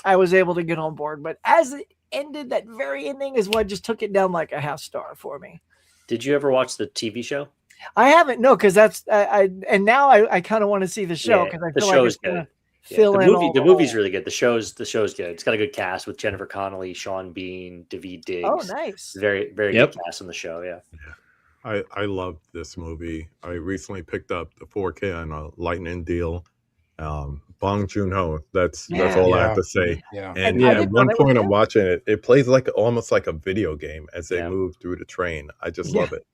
I was able to get on board. But as it ended, that very ending is what just took it down like a half star for me. Did you ever watch the TV show? I haven't, no, because that's and now I kind of want to see the show because I feel like it's gonna fill in. The movie's really good. The show's good. It's got a good cast with Jennifer Connelly, Sean Bean, Daveed Diggs. Oh, nice. Very good cast on the show. Yeah. I love this movie. I recently picked up the 4K on a lightning deal. Bong Joon-ho. That's all I have to say. Yeah. And at one point I'm watching it. It plays like almost like a video game as they move through the train. I just love it.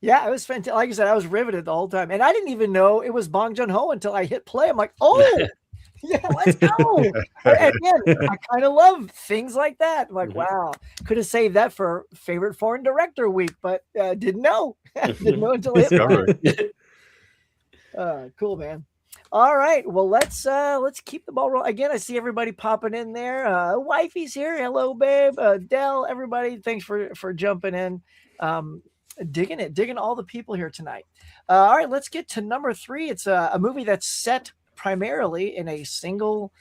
Yeah, it was fantastic. Like I said, I was riveted the whole time, and I didn't even know it was Bong Joon-ho until I hit play. I'm like, oh, Yeah, let's go. And again, I kind of love things like that. Like, wow, could have saved that for favorite foreign director week, but didn't know. Didn't know until it. Cool, man. All right, well let's keep the ball rolling. Again, I see everybody popping in there. Wifey's here. Hello, babe. Dell, everybody, thanks for jumping in. Digging all the people here tonight. All right, let's get to number 3. It's a movie that's set primarily in a single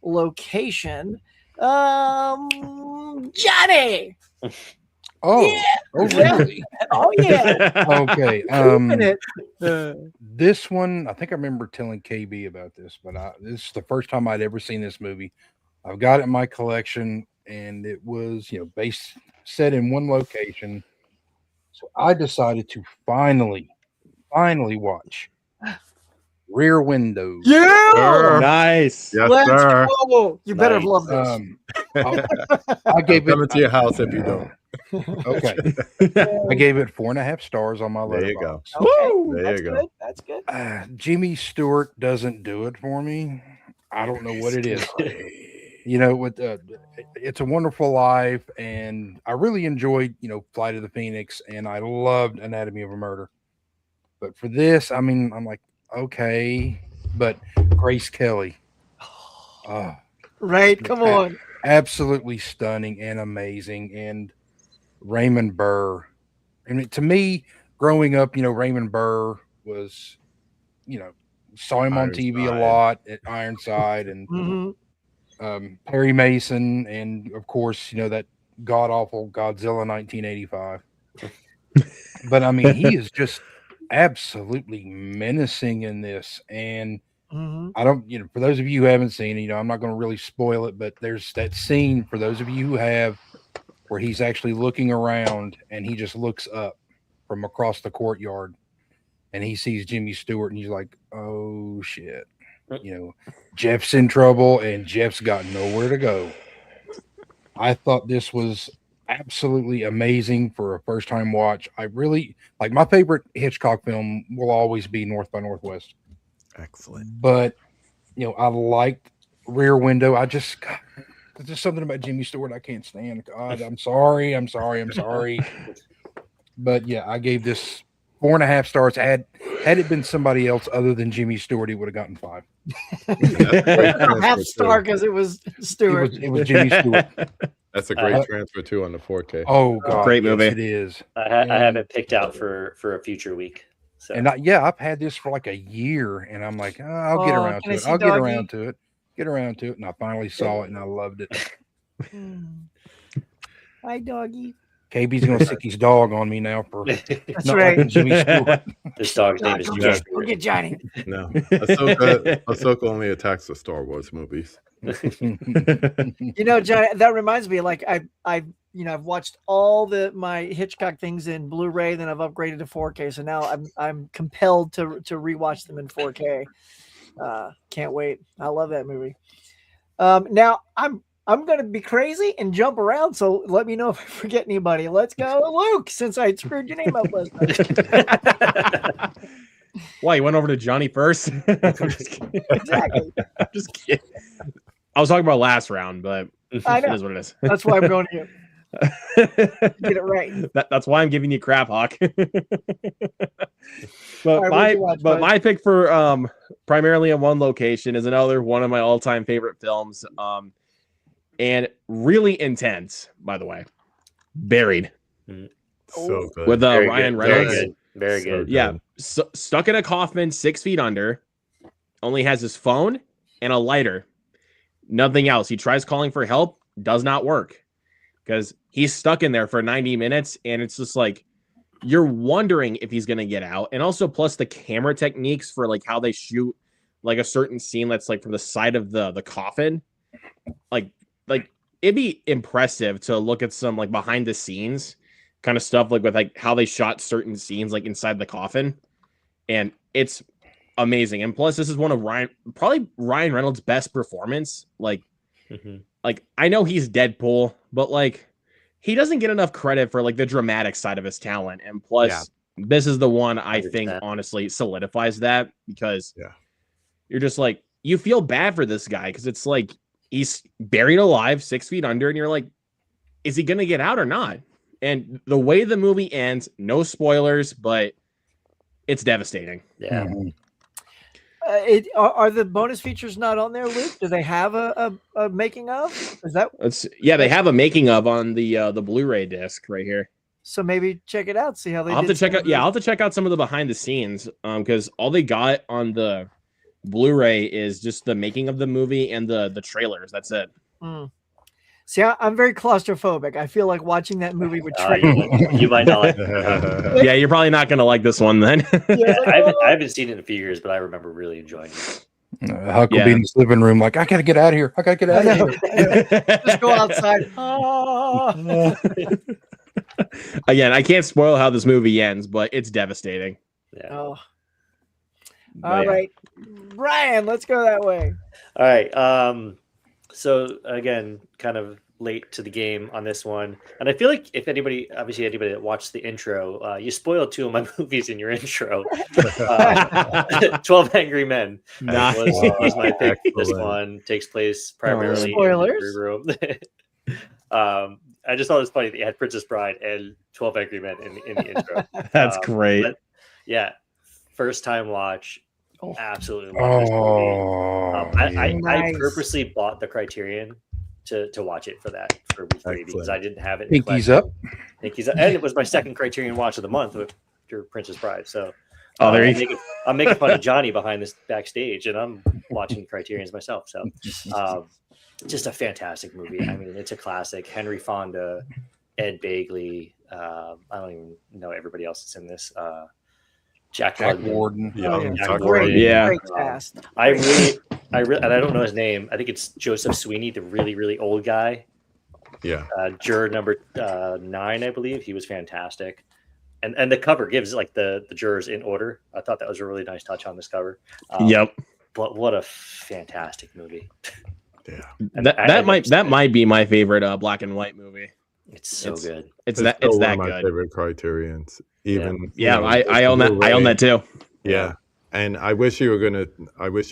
location. Johnny. Oh, yeah. Oh, really? Oh, yeah. Okay. This one, I think I remember telling KB about this, but this is the first time I'd ever seen this movie. I've got it in my collection, and it was, set in one location. So I decided to finally watch Rear Window. Yeah, nice. Yes, let's sir. go. You better love this. I gave it Coming to your house if you don't. Okay. I gave it 4.5 stars on my letterbox. There you go. Okay, There you go. Good. That's good. Jimmy Stewart doesn't do it for me. I don't know what it is. With It's a Wonderful Life, and I really enjoyed, Flight of the Phoenix, and I loved Anatomy of a Murder. But for this, I'm like, okay, but Grace Kelly, Right? Come on. absolutely stunning and amazing, and Raymond Burr. I mean, to me, growing up, Raymond Burr was, saw him on TV a lot at Ironside, and Perry Mason, and of course, that god awful Godzilla 1985. But he is just absolutely menacing in this, and I don't, for those of you who haven't seen it, I'm not going to really spoil it, but there's that scene for those of you who have, where he's actually looking around and he just looks up from across the courtyard and he sees Jimmy Stewart and he's like, oh shit, Jeff's in trouble and Jeff's got nowhere to go. I thought this was absolutely amazing for a first time watch. I really like, my favorite Hitchcock film will always be North by Northwest. Excellent. But I liked Rear Window. There's just something about Jimmy Stewart I can't stand. God, I'm sorry. But yeah, I gave this 4.5 stars. Had it been somebody else other than Jimmy Stewart, he would have gotten 5. Half star because it was Stewart. It was Jimmy Stewart. That's a great transfer too on the 4K. Oh God, great movie. Yes, it is. I have it picked out for a future week. So. And I've had this for like a year, and I'm like, I'll get around to it. I'll get around to it. And I finally saw it, and I loved it. Hi, doggy. KB's gonna sick his dog on me now for That's right. Jimmy Stewart. This dog's name is Jimmy Stewart. Go get Johnny. No, Ahsoka only attacks the Star Wars movies. Johnny, that reminds me. Like I've watched all my Hitchcock things in Blu-ray, then I've upgraded to 4K. So now I'm compelled to rewatch them in 4K. Can't wait. I love that movie. Now I'm going to be crazy and jump around, so let me know if I forget anybody. Let's go, Luke, since I screwed your name up last time. Why, you went over to Johnny first? I'm just kidding. Exactly. I'm just kidding. I was talking about last round, but I know. it is what it is. That's why I'm going to you. Get it right. That's why I'm giving you crap, Hawk. Right, but my pick for primarily in one location is another one of my all-time favorite films. And really intense, by the way. Buried. So good. With Ryan Reynolds. Very good. Yeah. Stuck in a coffin 6 feet under. Only has his phone and a lighter. Nothing else. He tries calling for help. Does not work. Because he's stuck in there for 90 minutes. And it's just like, you're wondering if he's going to get out. And also plus the camera techniques for like how they shoot like a certain scene that's like from the side of the coffin. Like it'd be impressive to look at some like behind the scenes kind of stuff, like with like how they shot certain scenes like inside the coffin, and it's amazing. And plus, this is one of Ryan Reynolds' best performance. Like I know he's Deadpool, but like he doesn't get enough credit for like the dramatic side of his talent. And plus, this is the one I think honestly solidifies that, because you're just like, you feel bad for this guy because it's like he's buried alive 6 feet under, and you're like, is he gonna get out or not? And the way the movie ends, no spoilers, but it's devastating. Yeah. Are the bonus features not on there, Luke? Do they have a making of? Is that? They have a making of on the Blu-ray disc right here. So maybe check it out. See how they. I'll have to check out. Yeah, I'll have to check out some of the behind the scenes. Because all they got on the Blu-ray is just the making of the movie and the trailers. That's it. Mm. See, I'm very claustrophobic. I feel like watching that movie with you might not like yeah, you're probably not going to like this one then. I haven't seen it in a few years, but I remember really enjoying it. Huck will be in his living room like, I got to get out of here. I got to get out of here. Just go outside. Oh. Again, I can't spoil how this movie ends, but it's devastating. Yeah. Oh. All right. Brian, let's go that way. All right. So again, kind of late to the game on this one, and I feel like if anybody that watched the intro, you spoiled two of my movies in your intro. 12 Angry Men nice. was my pick. This one takes place primarily in the room. I just thought it was funny that you had Princess Bride and 12 Angry Men in the intro. That's great. But yeah, first time watch. Absolutely love this movie. I purposely bought the Criterion to watch it for week 3 because I didn't have it. Pinkies up, and it was my second Criterion watch of the month after Princess Bride. So, I'm making fun of Johnny behind this backstage, and I'm watching Criterions myself. So, just a fantastic movie. I mean, it's a classic. Henry Fonda, Ed Begley. I don't even know everybody else that's in this. Jack Warden. Jack Warden. Great cast. I really, and I don't know his name. I think it's Joseph Sweeney, the really, really old guy. Yeah. Juror number 9, I believe. He was fantastic. And the cover gives like the jurors in order. I thought that was a really nice touch on this cover. Yep. But what a fantastic movie. Yeah. That might be my favorite black and white movie. It's so good. It's that good. My favorite Criterions. Even I own that. I own that too. Yeah. And I wish you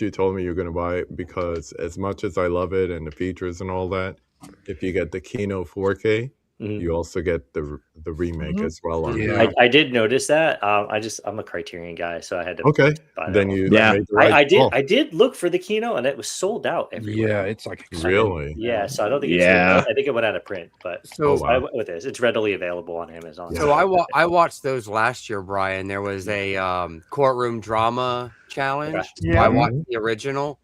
told me you were gonna buy it, because as much as I love it and the features and all that, if you get the Kino 4K, you also get the remake as well. I did notice that. I'm a Criterion guy, so I had to. Okay. Then you. Yeah. I did look for the Kino, and it was sold out everywhere. Yeah, it's like really. Yeah, so I don't think. I think it went out of print, but I went with this. It's readily available on Amazon. So I watched those last year, Brian. There was a courtroom drama challenge. Yeah. I watched the original.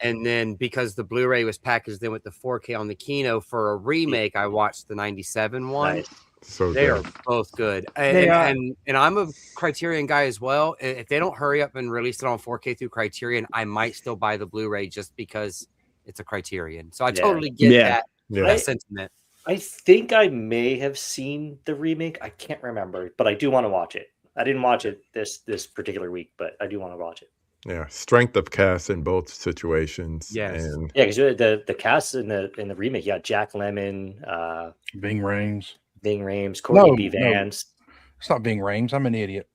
And then because the Blu-ray was packaged in with the 4K on the Kino for a remake, I watched the 97 one. Nice. So they are both good. And I'm a Criterion guy as well. If they don't hurry up and release it on 4K through Criterion, I might still buy the Blu-ray just because it's a Criterion. So I totally get that sentiment. I think I may have seen the remake. I can't remember, but I do want to watch it. I didn't watch it this particular week, but I do want to watch it. Yeah, strength of cast in both situations. Yes. And because the cast in the remake, you got Jack Lemmon, Ving Rhames, Courtney B. Vance. No, it's not Ving Rhames. I'm an idiot.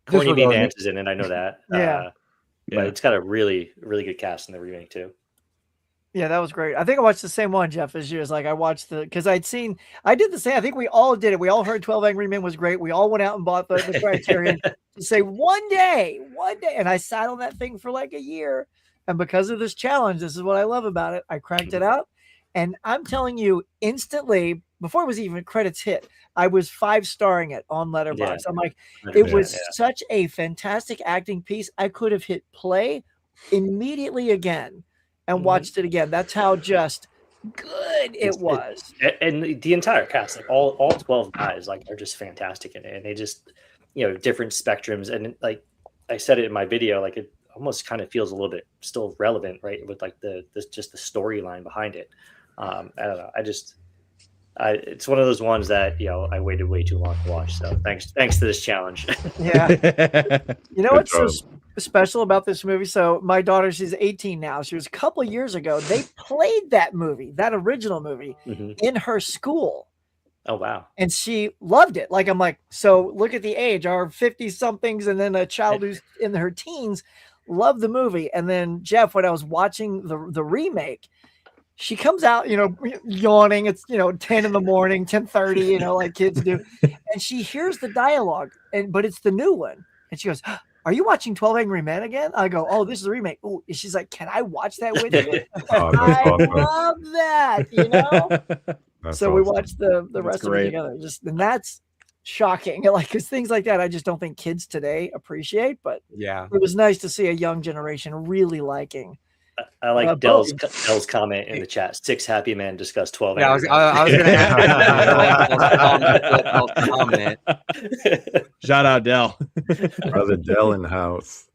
Courtney B. Vance is in it. I know that. Yeah. But it's got a really, really good cast in the remake too. Yeah, that was great. I think I watched the same one, Jeff, as you. I watched because I did the same. I think we all did it. We all heard 12 Angry Men was great. We all went out and bought the Criterion to say one day. And I sat on that thing for like a year. And because of this challenge, this is what I love about it. I cranked it out. And I'm telling you, instantly, before it was even credits hit, I was 5-starring it on Letterboxd. Yeah. I'm like, it was such a fantastic acting piece. I could have hit play immediately again and watched it again. That's how just good it was. And the entire cast, like all 12 guys, like are just fantastic in it. And they just, different spectrums. And like I said it in my video, like it almost kind of feels a little bit still relevant, right? With like just the storyline behind it. I don't know. It's one of those ones that, I waited way too long to watch. So thanks to this challenge. Yeah. You know what's so special about this movie? So my daughter, she's 18 now. She was a couple of years ago. They played that original movie in her school. Oh, wow. And she loved it. Like, I'm like, so look at the age, our 50 somethings and then a child who's in her teens love the movie. And then Jeff, when I was watching the remake, she comes out, yawning. It's 10 in the morning, 10:30, like kids do, and she hears the dialogue, but it's the new one, and she goes, "Are you watching 12 Angry Men again?" I go, "Oh, this is a remake." Oh, she's like, "Can I watch that with you?" I love that, So we watched the rest of it together. And that's shocking, because things like that I just don't think kids today appreciate. But yeah, it was nice to see a young generation really liking. I like Dell's comment in the chat. 6 happy men discuss 12. Yeah, I was going to comment. Shout out Dell. Brother Dell in the house.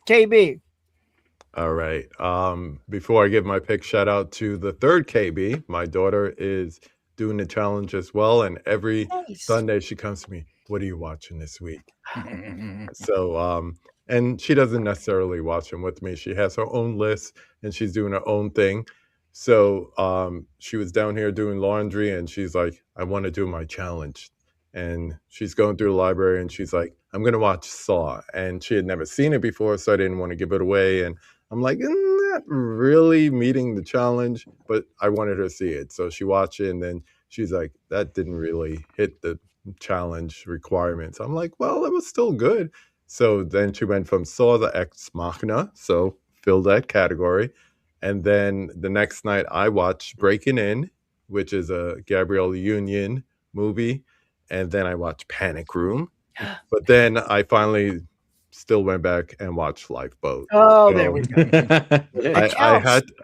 KB. All right. Before I give my pick, shout out to the third KB. My daughter is doing the challenge as well, and every Sunday she comes to me, "What are you watching this week?" So and she doesn't necessarily watch them with me. She has her own list and she's doing her own thing. So she was down here doing laundry and she's like, "I want to do my challenge." And she's going through the library and she's like, "I'm going to watch Saw." And she had never seen it before, so I didn't want to give it away. And I'm like, not really meeting the challenge, but I wanted her to see it. So she watched it and then she's like, "That didn't really hit the challenge requirements." I'm like, "Well, it was still good." So then she went from Saw the Ex Machina, so fill that category. And then the next night I watched Breaking In, which is a Gabrielle Union movie. And then I watched Panic Room. But then I finally still went back and watched Lifeboat. Oh, So there we go.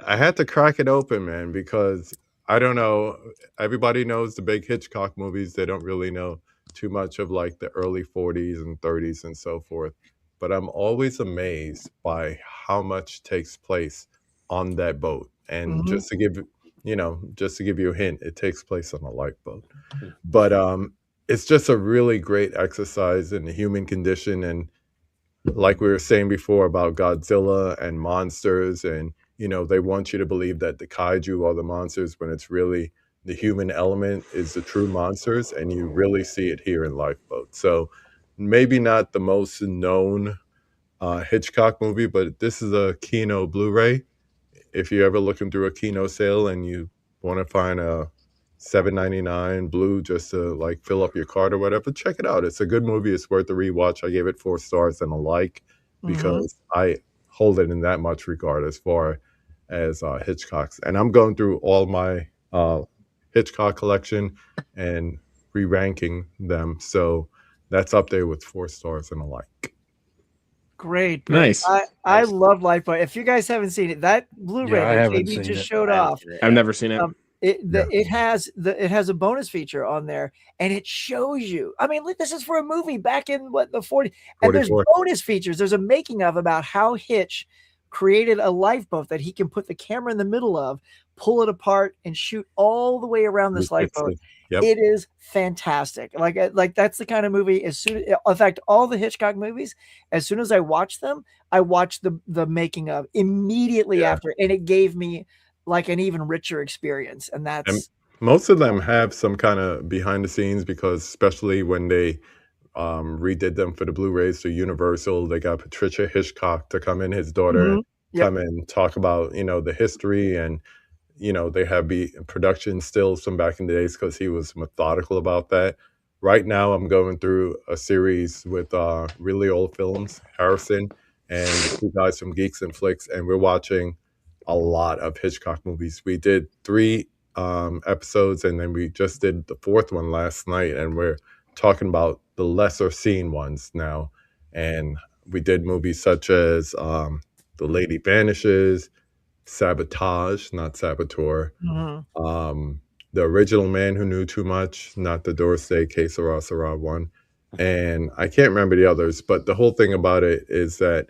I had to crack it open, man, because I don't know. Everybody knows the big Hitchcock movies. They don't really know too much of like the early 40s and 30s and so forth. But I'm always amazed by how much takes place on that boat. And just to give you a hint, it takes place on a lifeboat. But it's just a really great exercise in the human condition. And like we were saying before about Godzilla and monsters, and they want you to believe that the kaiju are the monsters when it's really the human element is the true monsters, and you really see it here in Lifeboat. So maybe not the most known Hitchcock movie, but this is a Kino Blu-ray. If you're ever looking through a Kino sale and you want to find a $7.99 blue just to like fill up your cart or whatever, check it out. It's a good movie. It's worth the rewatch. I gave it 4 stars and a like because I hold it in that much regard as far as Hitchcock's. And I'm going through all my Hitchcock collection and re-ranking them. So that's up there with 4 stars and a like. Great. Nice. I love Lifeboat. If you guys haven't seen it, that Blu-ray that KB just showed off. I've never seen it. It has a bonus feature on there, and it shows you. I mean, this is for a movie back in the 40s, and there's bonus features. There's a making of about how Hitch created a lifeboat that he can put the camera in the middle of, pull it apart, and shoot all the way around this lifeboat. Yep. It is fantastic. Like that's the kind of movie. In fact, all the Hitchcock movies, as soon as I watched them, I watched the making of immediately after, and it gave me like an even richer experience. And most of them have some kind of behind the scenes, because especially when they redid them for the Blu-rays to Universal, they got Patricia Hitchcock to come in, his daughter, come and talk about the history, and they have production stills from back in the days because he was methodical about that. Right now I'm going through a series with really old films, Harrison and the 2 guys from Geeks and Flicks, and we're watching a lot of Hitchcock movies. We did 3 episodes, and then we just did the 4th one last night, and we're talking about the lesser seen ones now. And we did movies such as The Lady Vanishes, Sabotage, not Saboteur, The Original Man Who Knew Too Much, not the Dorsey Que Sera Sera one, and I can't remember the others. But the whole thing about it is that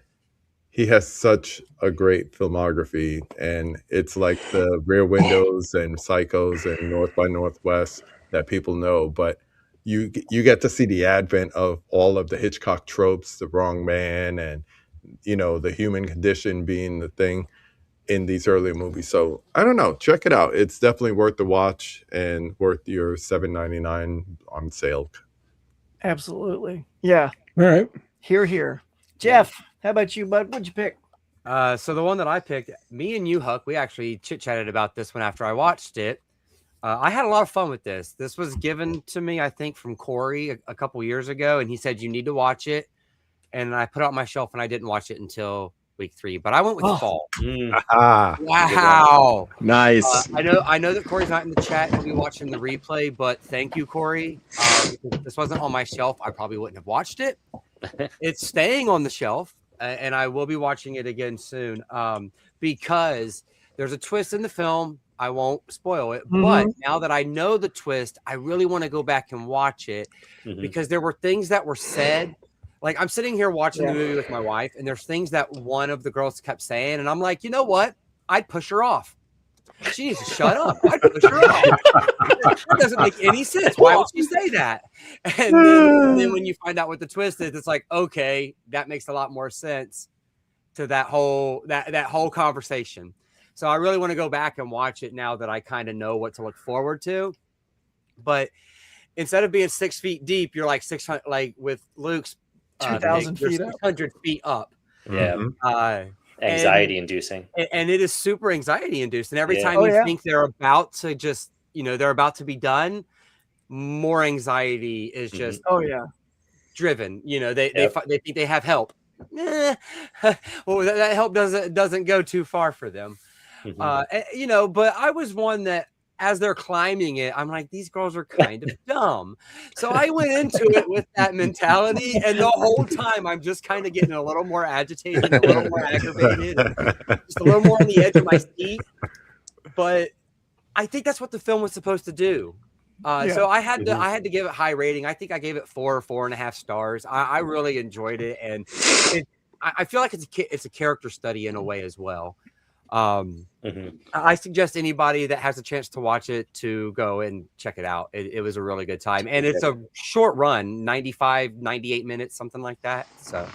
he has such a great filmography, and it's like the Rear Windows and Psychos and North by Northwest that people know, but you get to see the advent of all of the Hitchcock tropes, the wrong man, and the human condition being the thing in these early movies. So I don't know, check it out. It's definitely worth the watch and worth your $7.99 on sale. Absolutely. Yeah. All right. Here. Jeff, how about you, bud? What'd you pick? So the one that I picked, me and you, Huck, we actually chit-chatted about this one after I watched it. I had a lot of fun with this. This was given to me, I think, from Corey a couple years ago, and he said, you need to watch it. And I put it on my shelf, and I didn't watch it until week 3. But I went with Fall. Wow. Nice. I know that Corey's not in the chat. He'll be watching the replay, but thank you, Corey. If this wasn't on my shelf, I probably wouldn't have watched it. It's staying on the shelf, and I will be watching it again soon because there's a twist in the film. I won't spoil it, but now that I know the twist, I really want to go back and watch it because there were things that were said. Like, I'm sitting here watching the movie with my wife, and there's things that one of the girls kept saying, and I'm like, you know what? I'd push her off. She needs to shut up. I'd push her off. That doesn't make any sense. Why would she say that? And then when you find out what the twist is, it's like, okay, that makes a lot more sense to that whole conversation. So I really want to go back and watch it now that I kind of know what to look forward to. But instead of being 6 feet deep, you're like 600, like with Luke's 2,000 feet 600 feet up. Yeah. Anxiety inducing. And it is super anxiety inducing. Every time you think they're about to just, they're about to be done, more anxiety is just driven. They think they have help. Well, that help doesn't go too far for them. But I was one that as they're climbing it, I'm like, these girls are kind of dumb. So I went into it with that mentality, and the whole time I'm just kind of getting a little more agitated, a little more aggravated, just a little more on the edge of my seat. But I think that's what the film was supposed to do. So I had to give it high rating. I think I gave it 4.5 stars. I really enjoyed it, and I feel like it's a character study in a way as well. I suggest anybody that has a chance to watch it to go and check it out. It was a really good time, and it's a short run, 98 minutes, something like that. So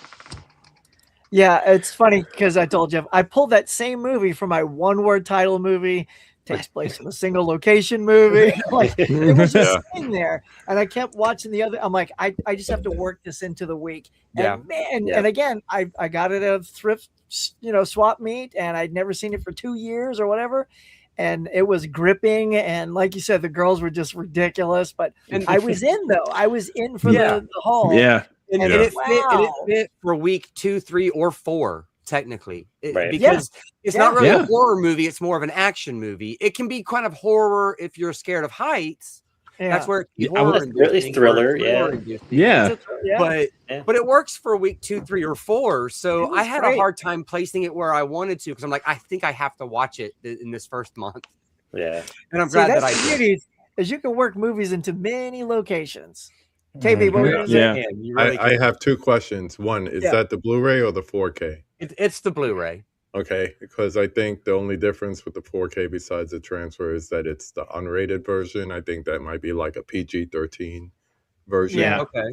yeah, it's funny because I told Jeff I pulled that same movie from my one-word title movie. Takes place in a single location movie. Like, it was just sitting there, and I kept watching the other. I'm like, I just have to work this into the week. And and again, I got it at a thrift, swap meet, and I'd never seen it for 2 years or whatever. And it was gripping, and like you said, the girls were just ridiculous. But I was in though. I was in for the haul. Yeah, and it fit for week 2, 3, or 4. Technically, because it's not really a horror movie, it's more of an action movie. It can be kind of horror if you're scared of heights. That's where it's really thriller. But it works for week 2, 3, or 4. So I had a hard time placing it where I wanted to, because I'm like, I think I have to watch it in this first month. And I'm glad that I did. Is you can work movies into many locations. KB, what were you saying? I have 2 questions. One, is that the Blu-ray or the 4K? It's the Blu-ray. Okay, because I think the only difference with the 4K besides the transfer is that it's the unrated version. I think that might be like a PG-13 version. Yeah, okay.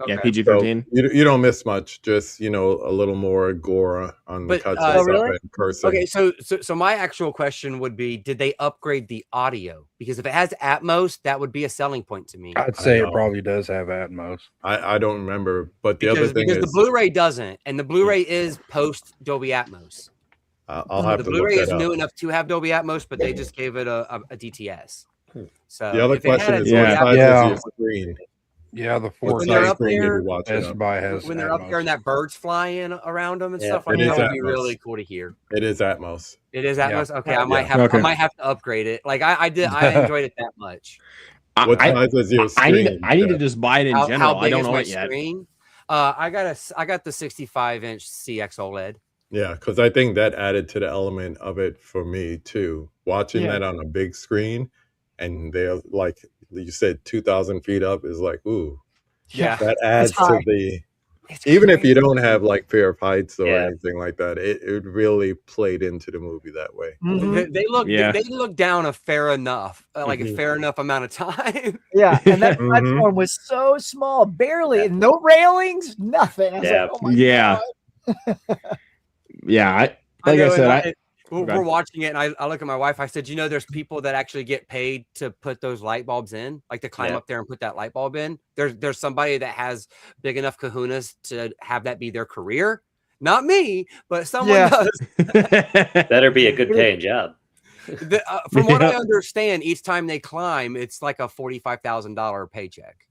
Yeah, PG-13. So you don't miss much, just, a little more gore on the cuts and stuff in person. Okay, so my actual question would be, did they upgrade the audio? Because if it has Atmos, that would be a selling point to me. I'd say it probably does have Atmos. I don't remember, but the other thing is the Blu-ray doesn't, and the Blu-ray is post Dolby Atmos. I'll have the to Blu-ray look is that new up. enough to have Dolby Atmos, but they just gave it a DTS. So The other question is, Yeah. what size is your screen? Yeah, the What 4K When they're up screen did there- you watch it Best on? Buy has when they're up there and that bird's flying around them and Yeah. stuff like It that, is would be Atmos. really cool to hear. It is Atmos. It is Atmos. Okay, Yeah. I might have to upgrade it. Like I did, I enjoyed it that much. What size is your screen? I need to just buy it in general. How I big don't is know my it yet. screen? I got the 65-inch CX OLED. Yeah, because I think that added to the element of it for me too. Watching that on a big screen, and they're like you said, 2,000 feet up is like, ooh, that adds to the. Even if you don't have like fear of heights or anything like that, it really played into the movie that way. They look down a fair enough, like a fair enough amount of time. Yeah, and that platform was so small, barely, no railings, nothing. I was like, oh my God. Yeah, like I said, We're watching it, and I look at my wife. I said, there's people that actually get paid to put those light bulbs in, like to climb up there and put that light bulb in. There's somebody that has big enough kahunas to have that be their career. Not me, but someone does. Better be a good paying job. From what I understand, each time they climb, it's like a $45,000 paycheck.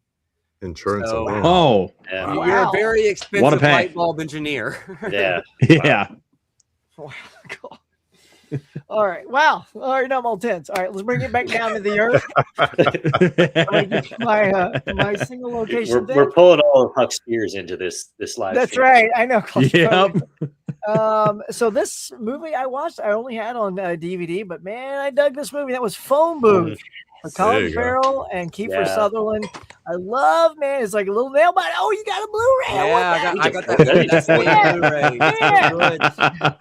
Insurance. Oh, you're a very expensive light bulb engineer. Yeah. Yeah. Wow. All right. Wow. All right. No more tense. All right. Let's bring it back down to the earth. My single location. We're pulling all of Huck's ears into this live. That's stream. right. I know. Yep. So this movie I watched, I only had on DVD, but man, I dug this movie. That was Phone Booth. For Colin Farrell and Kiefer Sutherland. I love, man. It's like a little nail bite. Oh, you got a Blu-ray. Yeah, I got that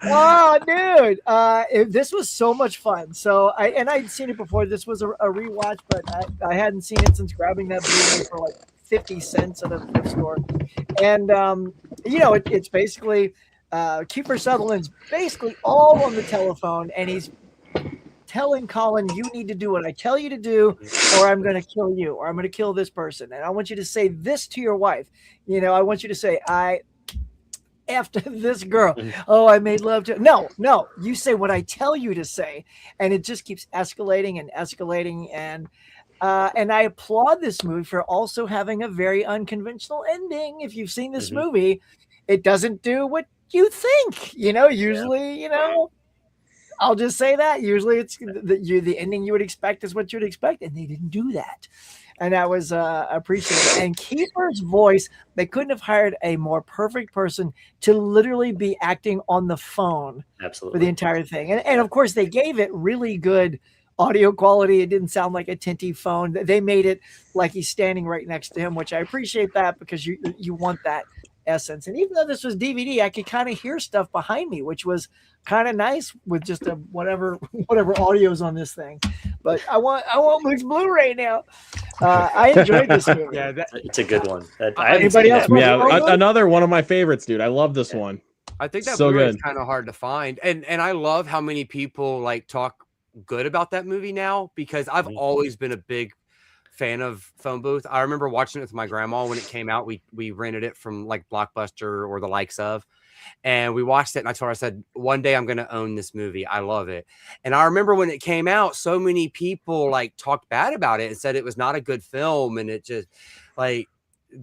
Blu-ray. Oh, dude. This was so much fun. So I'd seen it before. This was a rewatch, but I hadn't seen it since grabbing that Blu-ray for like 50 cents at a thrift store. And it's basically Kiefer Sutherland's basically all on the telephone, and he's telling Colin, you need to do what I tell you to do, or I'm going to kill you, or I'm going to kill this person. And I want you to say this to your wife. I want you to say, after this girl, I made love to. No, you say what I tell you to say. And it just keeps escalating and escalating. And I applaud this movie for also having a very unconventional ending. If you've seen this movie, it doesn't do what you think, usually, I'll just say that usually it's the ending you would expect is what you'd expect, and they didn't do that, and that was appreciated. And Kiefer's voice, they couldn't have hired a more perfect person to literally be acting on the phone for the entire thing, and of course they gave it really good audio quality. It didn't sound like a tinty phone. They made it like he's standing right next to him, which I appreciate that, because you want that essence. And even though this was DVD, I could kind of hear stuff behind me, which was kind of nice with just a whatever audio's on this thing. But I want Luke's Blu-ray now. I enjoyed this movie. Yeah, it's a good one. Anybody else? Another one of my favorites, dude. I love this one. I think that so Blu-ray is good. kind of hard to find, and I love how many people like talk good about that movie now, because I've always been a big fan of Phone Booth. I remember watching it with my grandma when it came out. We rented it from like Blockbuster or the likes of, and we watched it. And I told her, I said, one day I'm going to own this movie. I love it. And I remember when it came out, so many people like talked bad about it and said it was not a good film. And it just like,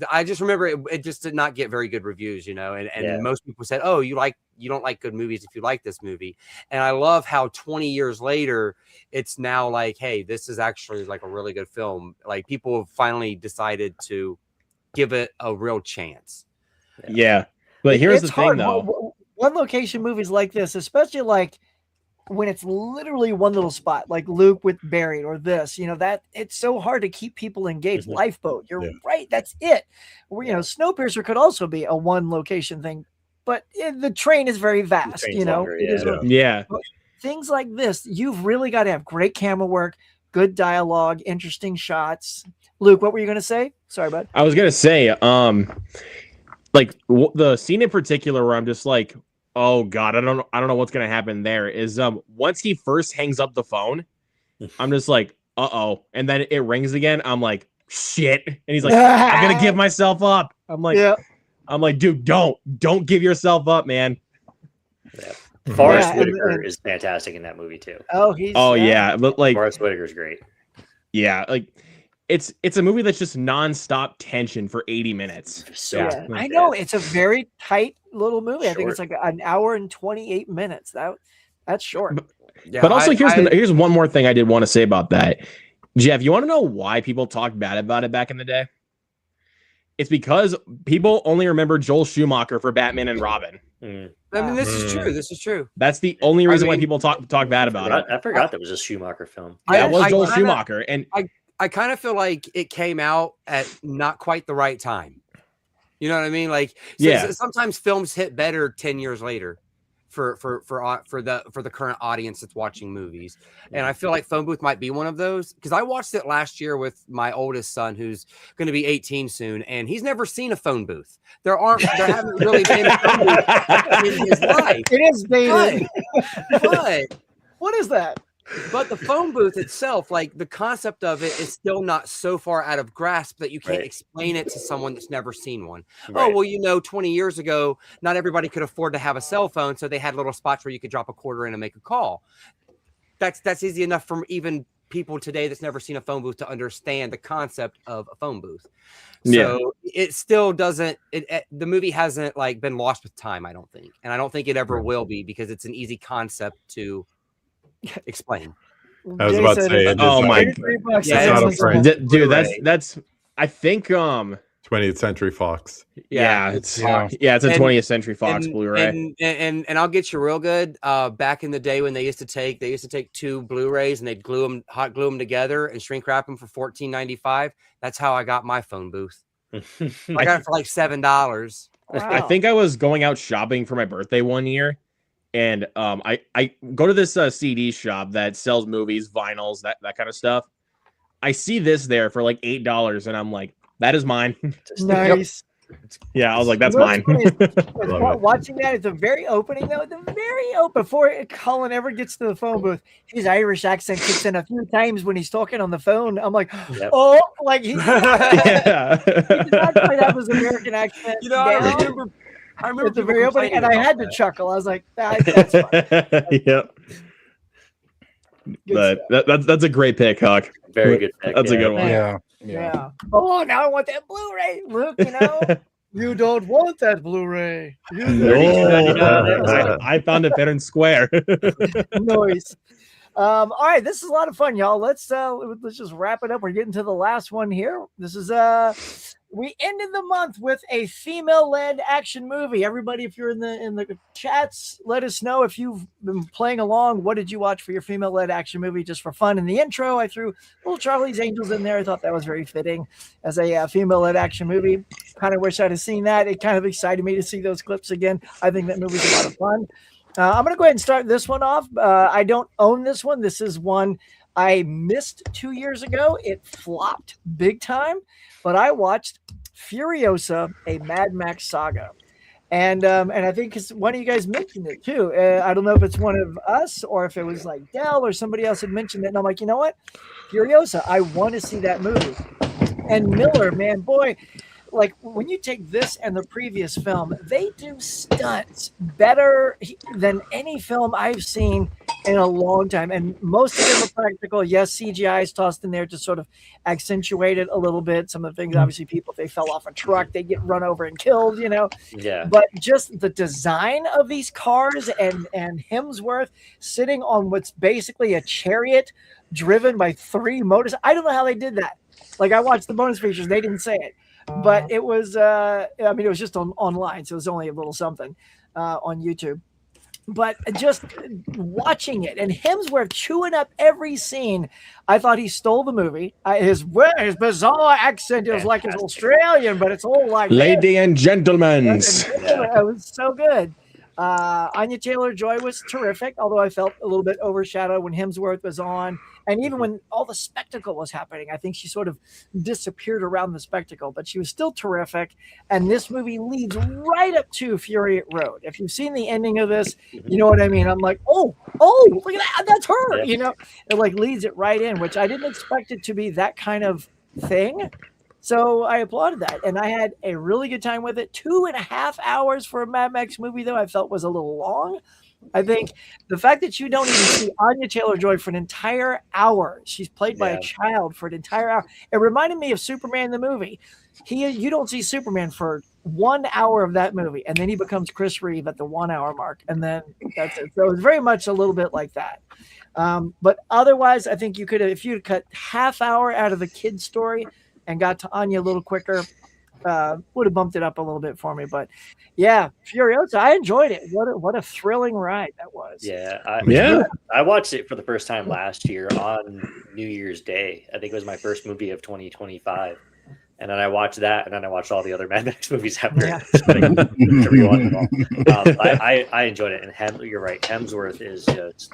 I just remember it just did not get very good reviews, and most people said, oh, you don't like good movies if you like this movie. And I love how 20 years later, it's now like, hey, this is actually like a really good film. Like people have finally decided to give it a real chance. Yeah. But here's the thing, though. One location movies like this, especially like when it's literally one little spot, like Luke with Buried or this, that it's so hard to keep people engaged. Lifeboat, you're right. That's it. Snowpiercer could also be a one location thing, but the train is very vast, Longer, Things like this, you've really got to have great camera work, good dialogue, interesting shots. Luke, what were you going to say? Sorry, bud. I was going to say, like the scene in particular where I'm just like, oh God, I don't know what's going to happen there is, once he first hangs up the phone, I'm just like, uh-oh. And then it rings again. I'm like, shit. And he's like, I'm going to give myself up. I'm like, dude, don't give yourself up, man. Yeah. Forrest Whitaker is fantastic in that movie too. But like Forrest Whitaker's great. Yeah, like it's a movie that's just nonstop tension for 80 minutes. I know it's a very tight little movie. I think it's like an hour and 28 minutes. That's short. But also here's one more thing I did want to say about that. Jeff, you want to know why people talked bad about it back in the day? It's because people only remember Joel Schumacher for Batman and Robin. I mean, this is true. This is true. That's the only reason why people talk bad about it. I forgot that was a Schumacher film. That was Joel Schumacher. And I kind of feel like it came out at not quite the right time. You know what I mean? Like, sometimes films hit better 10 years later for the current audience that's watching movies. And I feel like Phone Booth might be one of those, because I watched it last year with my oldest son, who's going to be 18 soon, and he's never seen a phone booth. There haven't really been a phone booth in his life. It is dated. But what is that? But the phone booth itself, like the concept of it, is still not so far out of grasp that you can't explain it to someone that's never seen one. Right. Oh, well, 20 years ago, not everybody could afford to have a cell phone, so they had little spots where you could drop a quarter in and make a call. That's easy enough for even people today that's never seen a phone booth to understand the concept of a phone booth. So it still doesn't. The movie hasn't like been lost with time, I don't think, and I don't think it ever will be because it's an easy concept to explain. I was about to say, oh my dude, that's I think 20th Century Fox. It's a 20th Century Fox Blu-ray. And I'll get you real good. Back in the day when they used to take 2 Blu-rays and they'd hot glue them together and shrink wrap them for $14.95. That's how I got my phone booth. I got it for like $7. Wow. I think I was going out shopping for my birthday one year. And I go to this CD shop that sells movies, vinyls, that kind of stuff. I see this there for like $8, and I'm like, that is mine. Nice. Yeah, I was like, that's mine. Watching that at the very opening, though, before Colin ever gets to the phone booth, his Irish accent kicks in a few times when he's talking on the phone. I'm like, oh, like he did not quite have his American accent. I remember at the very opening, and I had to chuckle. I was like, that's fine. Yep. But that's a great pick, Huck. Very good pick. That's a good one. Yeah. Oh, now I want that Blu-ray. Look, you don't want that Blu-ray. I found it fair and square. Nice. All right, this is a lot of fun, y'all. Let's just wrap it up. We're getting to the last one here. This is we ended the month with a female-led action movie. Everybody, if you're in the chats, let us know if you've been playing along. What did you watch for your female-led action movie just for fun? In the intro, I threw little Charlie's Angels in there. I thought that was very fitting as a female-led action movie. Kind of wish I'd have seen that. It kind of excited me to see those clips again. I think that movie's a lot of fun. I'm going to go ahead and start this one off. I don't own this one. This is one I missed 2 years ago. It flopped big time, but I watched Furiosa, a Mad Max saga. And I think one of you guys mentioned it too. I don't know if it's one of us or if it was like Dell or somebody else had mentioned it. And I'm like, you know what? Furiosa, I want to see that movie. And Miller, man, boy, like when you take this and the previous film, they do stunts better than any film I've seen in a long time. And most of them are practical. Yes, CGI is tossed in there to sort of accentuate it a little bit. Some of the things, obviously, people, if they fell off a truck, they get run over and killed, Yeah. But just the design of these cars and Hemsworth sitting on what's basically a chariot driven by 3 motors. I don't know how they did that. Like I watched the bonus features. They didn't say it. But it was, it was just online, so it was only a little something on YouTube. But just watching it and Hemsworth chewing up every scene, I thought he stole the movie. His bizarre accent is like his Australian, but it's all like Lady and gentlemen. It was so good. Anya Taylor-Joy was terrific, although I felt a little bit overshadowed when Hemsworth was on. And even when all the spectacle was happening, I think she sort of disappeared around the spectacle, but she was still terrific. And this movie leads right up to Fury Road. If you've seen the ending of this, you know what I mean? I'm like, oh, look at that. That's her, It like leads it right in, which I didn't expect it to be that kind of thing. So I applauded that. And I had a really good time with it. 2.5 hours for a Mad Max movie, though, I felt was a little long. I think the fact that you don't even see Anya Taylor-Joy for an entire hour, she's played by a child for an entire hour. It reminded me of Superman the movie. You don't see Superman for 1 hour of that movie, and then he becomes Chris Reeve at the 1 hour mark, and then that's it. So it was very much a little bit like that. But otherwise, I think you could have, if you'd cut half hour out of the kid's story and got to Anya a little quicker, would have bumped it up a little bit for me. But yeah, Furiosa, I enjoyed it. What a thrilling ride that was. Yeah. I watched it for the first time last year on New Year's Day. I think it was my first movie of 2025. And then I watched that, and then I watched all the other Mad Max movies after. Yeah. I enjoyed it. And you're right. Hemsworth is just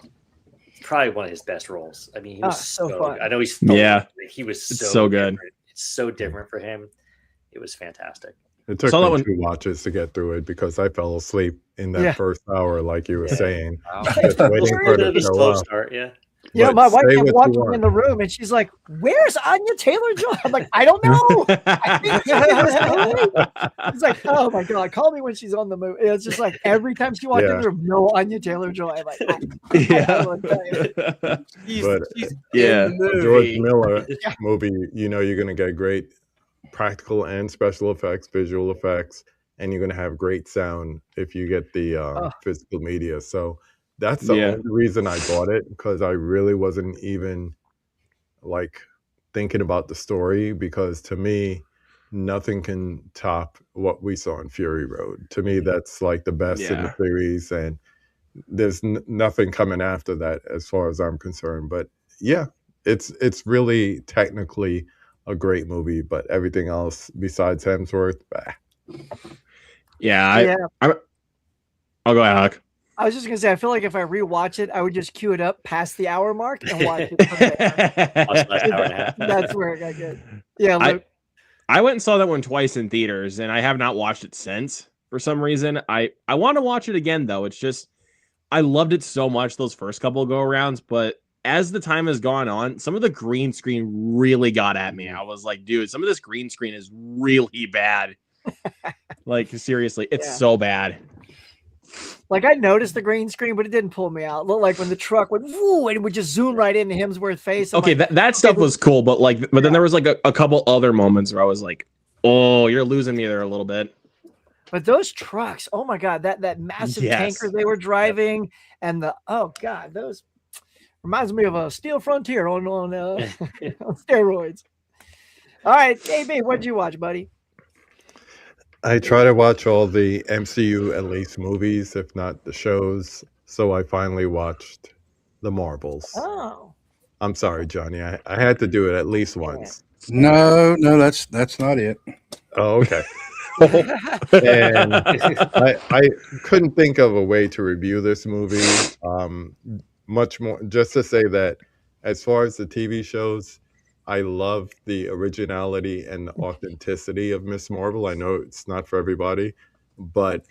probably one of his best roles. I mean, he was so fun. I know he's he was so good. It's so different for him. It was fantastic. It took Saw that me one- 2 watches to get through it because I fell asleep in that Yeah. first hour, like you were saying. Wow. Just waiting for it Bit of to a show slow up. start, yeah. You know, But my wife say kept what you watching want. in the room, and she's like, "Where's Anya Taylor-Joy?" I'm like, "I don't know." I think she's in the movie. It's like, "Oh my god, call me when she's on the movie." It's just like every time she walked in Yeah. the room, no Anya Taylor-Joy. I'm like, Yeah. But Yeah. a George Miller movie, you know, you're going to get great practical and special effects, visual effects, and you're going to have great sound if you get the physical media. So that's the Yeah. only reason I bought it, because I really wasn't even like thinking about the story, because to me, nothing can top what we saw in Fury Road. To me, that's like the best in the Yeah. series, and there's nothing coming after that as far as I'm concerned. But yeah, it's really technically a great movie, but everything else besides Hemsworth, bah. Yeah. I'll go ahead, Huck. I was just gonna say, I feel like if I rewatch it, I would just queue it up past the hour mark and watch it from there. That's where it got good. Yeah, Luke. I went and saw that one twice in theaters, and I have not watched it since for some reason. I want to watch it again, though. It's just, I loved it so much those first couple of go-arounds, but as the time has gone on, some of the green screen really got at me. I was like, dude, some of this green screen is really bad. Like, seriously, it's so bad. Like, I noticed the green screen, but it didn't pull me out. It looked like when the truck went, woo, and it would just zoom right into Hemsworth's face. I'm Okay, like, that stuff was cool, but then there was like a couple other moments where I was like, oh, you're losing me there a little bit. But those trucks, oh my god, that massive tanker they were driving, and oh god, those reminds me of a Steel Frontier on on steroids. All right, KB, what'd you watch, buddy? I try to watch all the MCU at least movies, if not the shows. So I finally watched The Marvels. Oh. I'm sorry, Johnny. I had to do it at least once. No, that's not it. Oh, okay. And I couldn't think of a way to review this movie. Much more, just to say that as far as the TV shows, I love the originality and the authenticity of Miss Marvel. I know it's not for everybody, but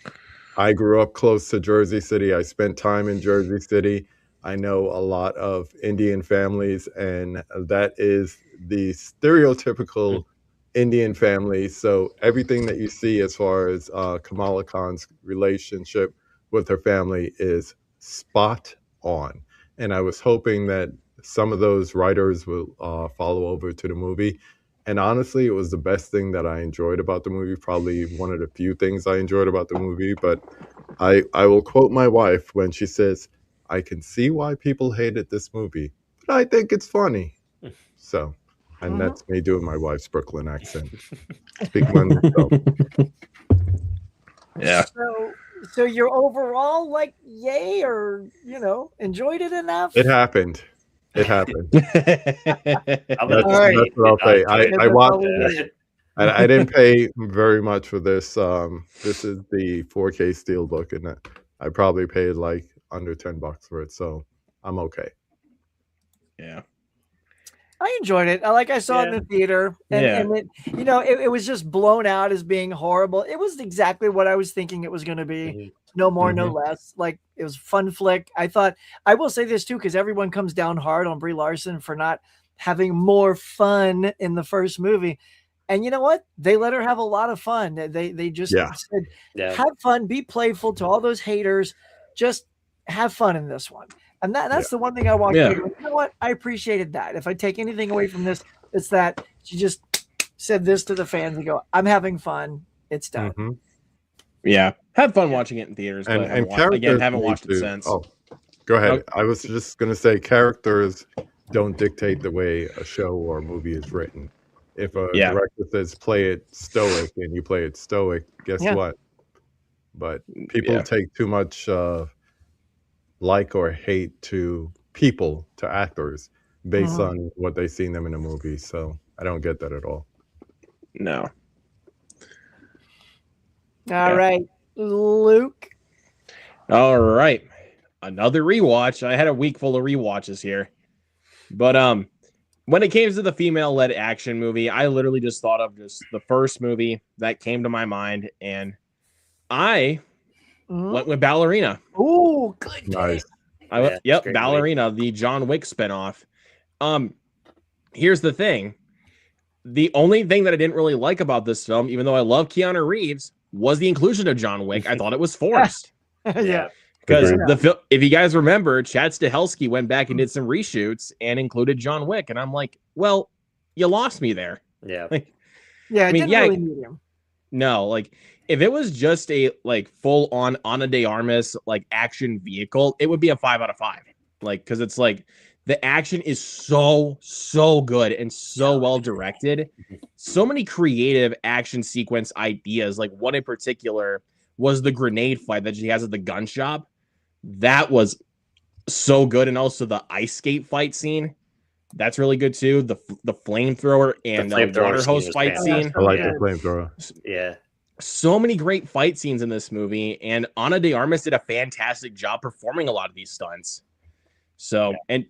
I grew up close to Jersey City. I spent time in Jersey City. I know a lot of Indian families, and that is the stereotypical Indian family. So everything that you see as far as Kamala Khan's relationship with her family is spot on. And I was hoping that some of those writers will follow over to the movie. And honestly, it was the best thing that I enjoyed about the movie. Probably one of the few things I enjoyed about the movie. But I will quote my wife when she says, "I can see why people hated this movie, but I think it's funny." So, and that's me doing my wife's Brooklyn accent. Speaking on myself. Yeah. So you're overall like yay, or enjoyed it enough? It happened. It happened. That's right. what I'll say. I watched. I didn't pay very much for this. This is the 4K Steelbook, and I probably paid like under $10 for it, so I'm okay. Yeah. I enjoyed it. I saw it in the theater, and it, it was just blown out as being horrible. It was exactly what I was thinking it was going to be. No more, no less. Like, it was a fun flick. I will say this too, because everyone comes down hard on Brie Larson for not having more fun in the first movie. And you know what? They let her have a lot of fun. They just said, have fun, be playful to all those haters. Just have fun in this one. And that's the one thing I walked away with. You know what? I appreciated that. If I take anything away from this, it's that she just said this to the fans and go, I'm having fun. It's done. Yeah. Had fun watching it in theaters. But haven't watched it since. Oh, go ahead. I was just going to say, characters don't dictate the way a show or a movie is written. If a director says play it stoic and you play it stoic, guess what? But people take too much like or hate to people, to actors, based on what they seen them in a movie. So I don't get that at all. No. All right, Luke. All right. Another rewatch. I had a week full of rewatches here. But when it came to the female-led action movie, I literally just thought of just the first movie that came to my mind, and I went with Ballerina. Oh, good. Nice. Ballerina, the John Wick spinoff. Here's the thing. The only thing that I didn't really like about this film, even though I love Keanu Reeves, was the inclusion of John Wick. I thought it was forced. Yeah. Because if you guys remember, Chad Stahelski went back and did some reshoots and included John Wick. And I'm like, well, you lost me there. Yeah. I mean, didn't really need him. No, like if it was just a like full on Ana de Armas like action vehicle, it would be a 5 out of 5. Like, because it's like the action is so good and so well directed. So many creative action sequence ideas. Like one in particular was the grenade fight that she has at the gun shop. That was so good. And also the ice skate fight scene. That's really good too. The flamethrower and the water hose fight scene. I like the flamethrower. Yeah. So many great fight scenes in this movie. And Ana de Armas did a fantastic job performing a lot of these stunts. So, and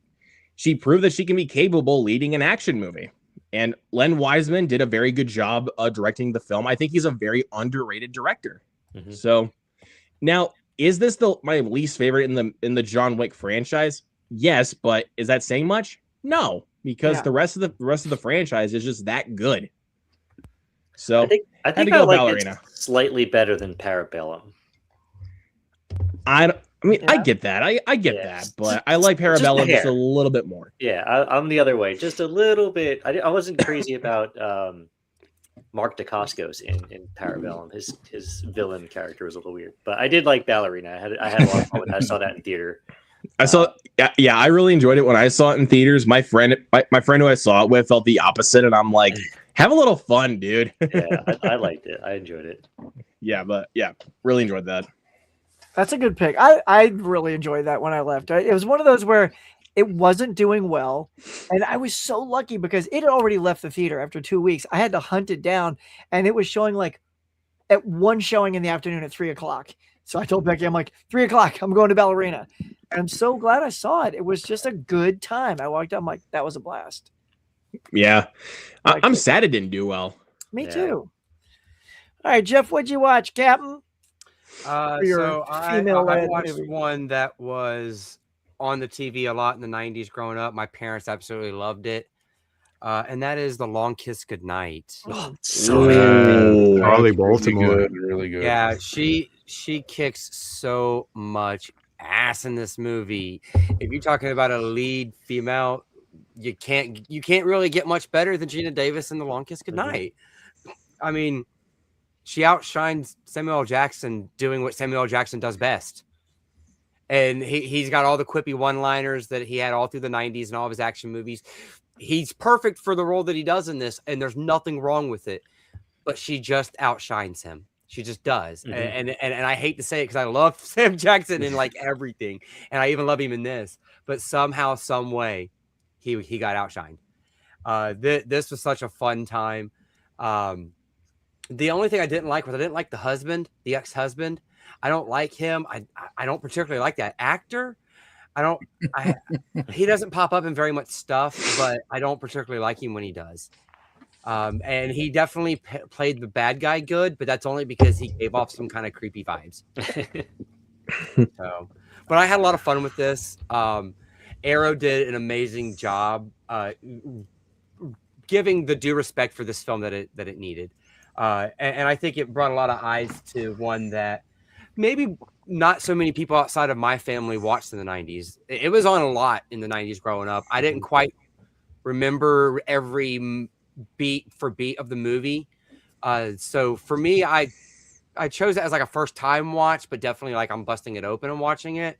she proved that she can be capable leading an action movie. And Len Wiseman did a very good job directing the film. I think he's a very underrated director. Mm-hmm. So now, is this my least favorite in the John Wick franchise? Yes, but is that saying much? No, because the rest of the franchise is just that good. So I think I like Ballerina slightly better than Parabellum. I get that. I get that, but I like Parabellum just a little bit more. Yeah, I'm the other way, just a little bit. I wasn't crazy about Mark Dacascos in Parabellum. His villain character was a little weird, but I did like Ballerina. I had a lot of fun with that. I saw that in theater. I really enjoyed it when I saw it in theaters. My friend who I saw it with felt the opposite, and I'm like, have a little fun, dude. Yeah, I liked it. I enjoyed it. Really enjoyed that. That's a good pick. I really enjoyed that when I left. It was one of those where it wasn't doing well, and I was so lucky because it had already left the theater after 2 weeks. I had to hunt it down, and it was showing like at one showing in the afternoon at 3:00. So I told Becky, I'm like, 3:00, I'm going to Ballerina. And I'm so glad I saw it. It was just a good time. I walked out, I'm like, that was a blast. Yeah. I'm sad it didn't do well. Me too. All right, Jeff, what'd you watch, Captain? So I watched one that was on the TV a lot in the 90s growing up. My parents absolutely loved it. And that is The Long Kiss Goodnight. Oh, so good. Charlie Baltimore. Really good. Yeah, she kicks so much ass in this movie. If you're talking about a lead female, you can't really get much better than Gina Davis in The Long Kiss Goodnight. I mean, she outshines Samuel L. Jackson doing what Samuel L. Jackson does best. And he's got all the quippy one-liners that he had all through the 90s and all of his action movies. He's perfect for the role that he does in this, and there's nothing wrong with it. But she just outshines him. She just does. And I hate to say it because I love Sam Jackson in like everything. And I even love him in this. But somehow, some way, he got outshined. This was such a fun time. The only thing I didn't like was I didn't like the husband, the ex-husband. I don't like him. I don't particularly like that actor. He doesn't pop up in very much stuff, but I don't particularly like him when he does. And he definitely played the bad guy good, but that's only because he gave off some kind of creepy vibes. But I had a lot of fun with this. Arrow did an amazing job giving the due respect for this film that it needed. And I think it brought a lot of eyes to one that maybe not so many people outside of my family watched in the 90s. It was on a lot in the 90s growing up. I didn't quite remember every beat for beat of the movie. So for me, I chose it as like a first time watch, but definitely like I'm busting it open and watching it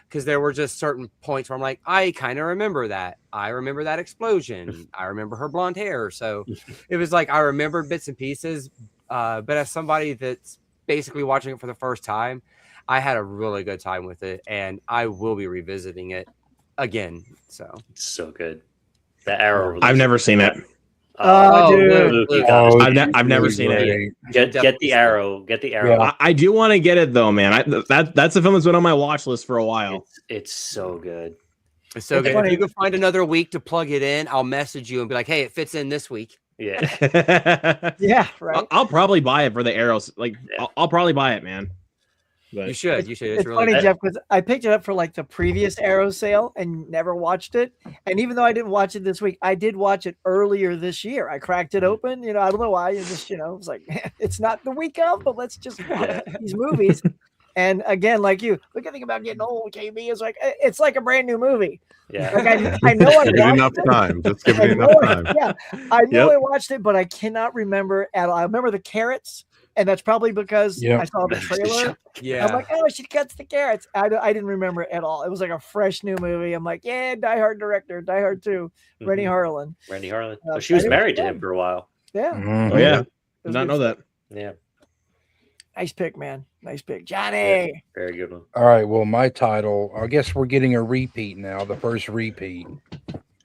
because there were just certain points where I'm like, I kind of remember that. I remember that explosion. I remember her blonde hair. So it was like I remembered bits and pieces. But as somebody that's basically watching it for the first time, I had a really good time with it, and I will be revisiting it again. So good. The Arrow. I've never seen it. Dude. I've never seen it. Get the Arrow. Get the Arrow. Yeah. I do want to get it though, man. That's a film that's been on my watch list for a while. It's so good. It's so It's good. funny. If you can find another week to plug it in, I'll message you and be like, "Hey, it fits in this week." Yeah. Yeah, right. I'll probably buy it for the Arrows. Like, I'll probably buy it, man. But You should. You should. It's really funny, good. Jeff, because I picked it up for like the previous Arrow sale and never watched it. And even though I didn't watch it this week, I did watch it earlier this year. I cracked it open. You know, I don't know why. It just, it was like, it's not the week of, but let's just watch these movies. And again, like you, the good thing about getting old, KB, is like it's like a brand new movie. Yeah. Like I know I Give it watched enough it. time. Just give I it enough know time. Yeah, I know Yep. I watched it, but I cannot remember at all. I remember the carrots, and that's probably because Yep. I saw the trailer. Yeah. I'm like, oh, she cuts the carrots. I didn't remember it at all. It was like a fresh new movie. I'm like, yeah, Die Hard director, Die Hard 2, Rennie Harlan. Randy Harlan. Uh, Oh, she was and it was married to fun. him for a while. Yeah, Mhm. Oh yeah, It was did not good know that. Yeah. nice pick, man. Nice pick, Johnny. Very good one. All right. Well, my title, I guess we're getting a repeat now, the first repeat.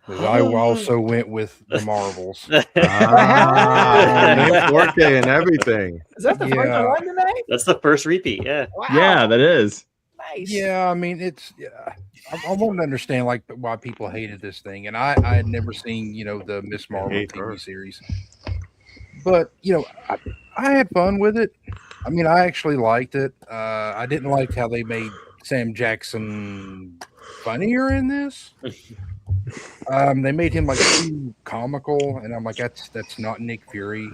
'Cause I also went with the Marvels. Ah, 4K and everything. Is that the first Yeah. one tonight? That's the first repeat. Yeah. Wow. Yeah, that is. Nice. Yeah, I mean, I wanted to understand like why people hated this thing, and I had never seen the Miss Marvel hate TV her. series, but I had fun with it. I mean, I actually liked it. I didn't like how they made Sam Jackson funnier in this. They made him like too comical, and I'm like, that's not Nick Fury.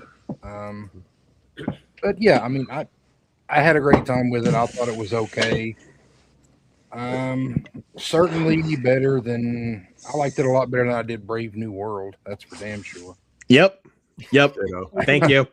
But yeah, I mean, I had a great time with it. I thought it was okay. Certainly better than I liked it a lot better than I did Brave New World. That's for damn sure. Yep. Yep. Ditto. Thank you.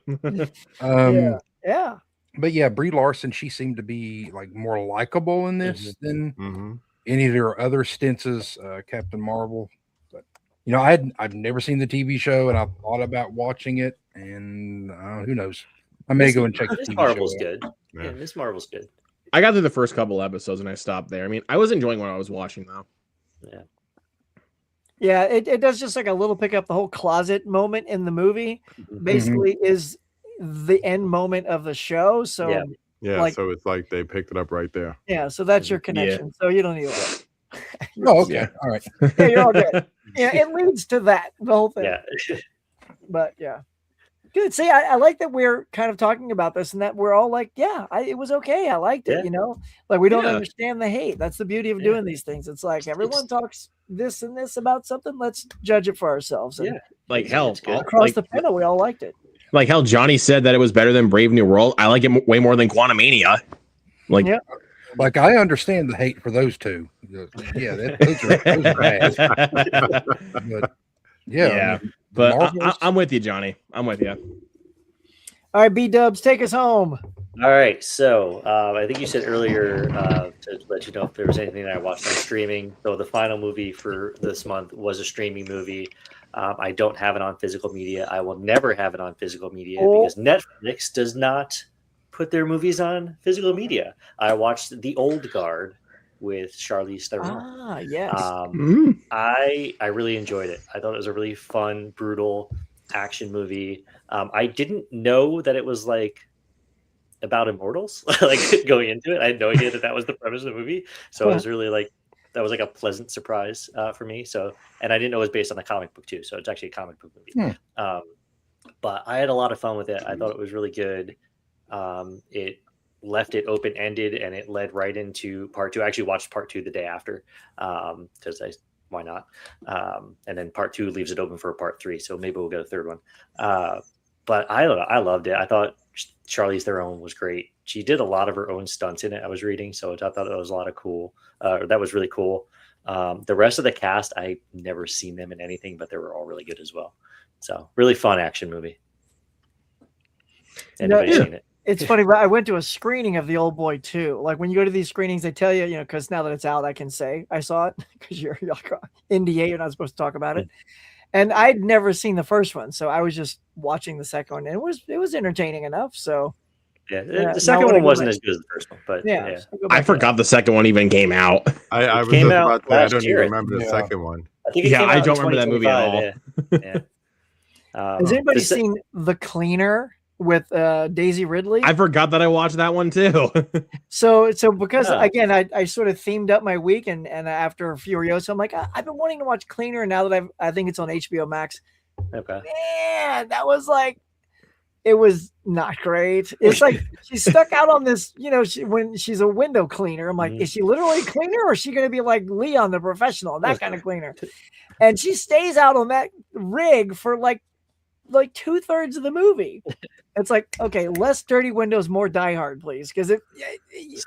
Yeah. But yeah, Brie Larson, she seemed to be like more likable in this than Mhm. any of their other stints as Captain Marvel. But I've never seen the TV show, and I thought about watching it, and who knows? I may go and check the Miss TV Marvel's show out. good. Yeah, Miss Marvel's good. I got through the first couple episodes and I stopped there. I mean, I was enjoying what I was watching though. Yeah. Yeah, it does just like a little pick up the whole closet moment in the movie. Basically, is the end moment of the show. So Yeah. Yeah, Like- so it's like they picked it up right there. yeah, so that's your connection. So you don't need to. Oh, okay. Yeah. All right. Yeah, you're all good. Yeah, it leads to that the whole thing. Yeah. But yeah, good. See, I like that we're kind of talking about this, and that we're all like, yeah, it was okay. I liked it. Yeah. Like we don't Yeah. understand the hate. That's the beauty of Yeah. doing these things. It's like everyone talks this and this about something. Let's judge it for ourselves. And Yeah. Like It's hell, good. across like, the panel, we all liked it. like hell. Johnny said that it was better than Brave New World. I like it way more than Quantumania. Like, Yeah. Like I understand the hate for those two. Yeah, those are bad. But yeah, yeah. I mean, But Marvels- I'm with you, Johnny. I'm with you. All right, B Dubs, take us home. All right, so I think you said earlier to let you know if there was anything that I watched on streaming. So the final movie for this month was a streaming movie. I don't have it on physical media. I will never have it on physical media because Netflix does not put their movies on physical media. I watched The Old Guard with Charlize Theron. Ah, yes. I really enjoyed it. I thought it was a really fun, brutal action movie. I didn't know that it was like about immortals. Like going into it, I had no idea that was the premise of the movie. So it was really like that was like a pleasant surprise for me. So, and I didn't know it was based on a comic book too. So it's actually a comic book movie. But I had a lot of fun with it. I thought it was really good. It left it open ended and it led right into part two. I actually watched part two the day after because why not? And then part two leaves it open for a part three. So maybe we'll get a third one. But I don't know. I loved it. I thought Charlize Theron was great. She did a lot of her own stunts in it. I was reading, so I thought that was a lot of cool. That was really cool. The rest of the cast, I've never seen them in anything, but they were all really good as well. So really fun action movie. Anybody seen it? It's funny, but I went to a screening of The Old Boy too. Like when you go to these screenings, they tell you, because now that it's out, I can say I saw it because you're like NDA, you're not supposed to talk about it. And I'd never seen the first one, so I was just watching the second one, and it was entertaining enough. So yeah, the second one wasn't as good as the first one, but yeah. I forgot the second one even came out. I was came just out about to say, I last don't year. even remember the second one. I think it Yeah, came I out in don't remember that movie at all. 2025, yeah. Has anybody the se- seen The Cleaner with Daisy Ridley. I forgot that I watched that one too. So because again, I sort of themed up my week, and after Furiosa, I'm like, I've been wanting to watch Cleaner, and now that I think it's on HBO Max. Okay. Man, that was like, it was not great. It's like she's stuck out on this, when she's a window cleaner. I'm like, is she literally a cleaner, or is she going to be like Leon the Professional, that kind of cleaner? And she stays out on that rig for like 2/3 of the movie. It's like, okay, less dirty windows, more Die Hard, please. Because it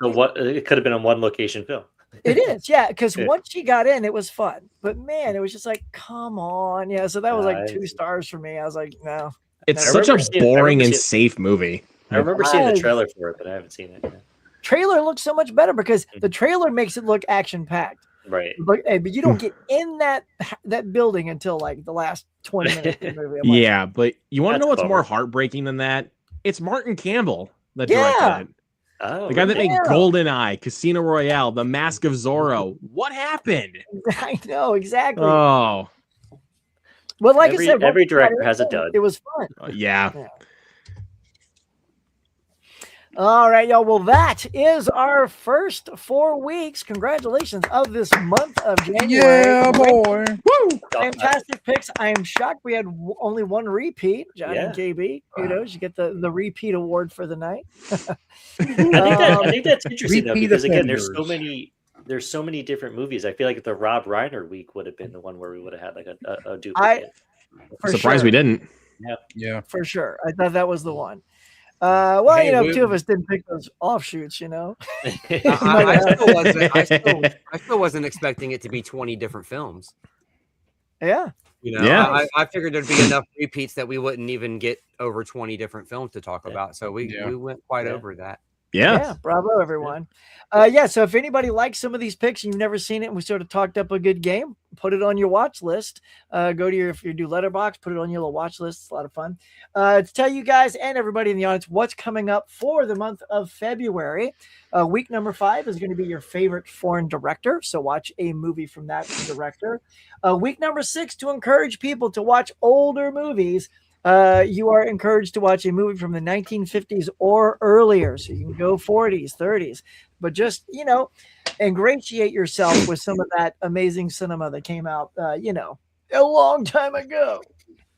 could have been a one location film. It is, yeah. Because once she got in, it was fun. But man, it was just like, come on, yeah. So that was like 2 stars for me. I was like, no. It's such a boring and safe movie. I remember seeing the trailer for it, but I haven't seen it yet. Trailer looks so much better because the trailer makes it look action packed. Right. But you don't get in that building until like the last 20 minutes of the movie. Yeah, but you want to know what's more heartbreaking than that? It's Martin Campbell that directed it. Oh, the guy that made GoldenEye, Casino Royale, The Mask of Zorro. What happened? I know, exactly. Oh. Well, like I said, every director has a dud. It was fun. Yeah. All right, y'all. Well, that is our first 4 weeks. Congratulations of this month of January. Yeah, boy. Woo! Fantastic picks. I am shocked we had only one repeat. John and KB, kudos. You get the repeat award for the night. I think that's interesting though, because again, there's so many different movies. I feel like the Rob Reiner week would have been the one where we would have had like a duplicate. Surprised we didn't. Yeah, for sure. I thought that was the one. Well, 2 of us didn't pick those offshoots, I still wasn't expecting it to be 20 different films. Yeah. I figured there'd be enough repeats that we wouldn't even get over 20 different films to talk about. So we went quite over that. Yeah. Bravo, everyone. So if anybody likes some of these picks and you've never seen it and we sort of talked up a good game, put it on your watch list. Go to if you do Letterboxd, put it on your little watch list. It's a lot of fun. To tell you guys and everybody in the audience what's coming up for the month of February. Week number 5 is going to be your favorite foreign director. So watch a movie from that director. Week number 6, to encourage people to watch older movies. You are encouraged to watch a movie from the 1950s or earlier. So you can go 40s, 30s, but just, ingratiate yourself with some of that amazing cinema that came out, a long time ago.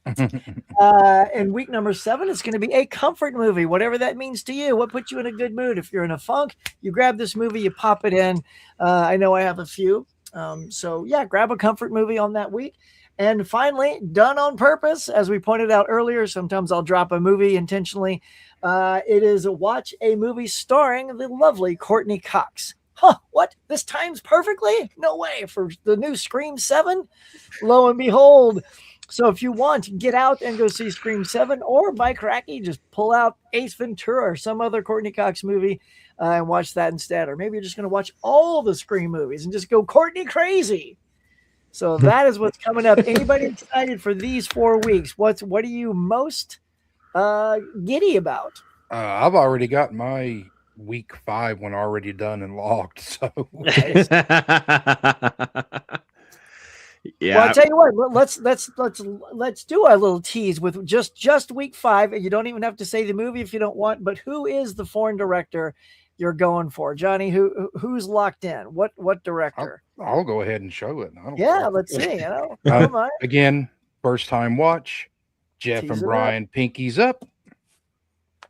And week number 7 is going to be a comfort movie, whatever that means to you. What puts you in a good mood? If you're in a funk, you grab this movie, you pop it in. I know I have a few. Grab a comfort movie on that week. And finally, done on purpose, as we pointed out earlier, sometimes I'll drop a movie intentionally. It is watch a movie starring the lovely Courtney Cox. Huh, what? This times perfectly? No way. For the new Scream 7? Lo and behold. So if you want, get out and go see Scream 7, or by cracky, just pull out Ace Ventura or some other Courtney Cox movie and watch that instead. Or maybe you're just going to watch all the Scream movies and just go Courtney crazy. So that is what's coming up. Anybody excited for these 4 weeks? What are you most giddy about? I've already got my week 5 one already done and logged. So Well, I'll tell you what. Let's do a little tease with just week 5, and you don't even have to say the movie if you don't want. But who is the foreign director you're going for, Johnny? Who's locked in? What director? I'll go ahead and show it. Let's see. Come on. Again, first time watch. Jeff Tease and it Brian, pinkies up.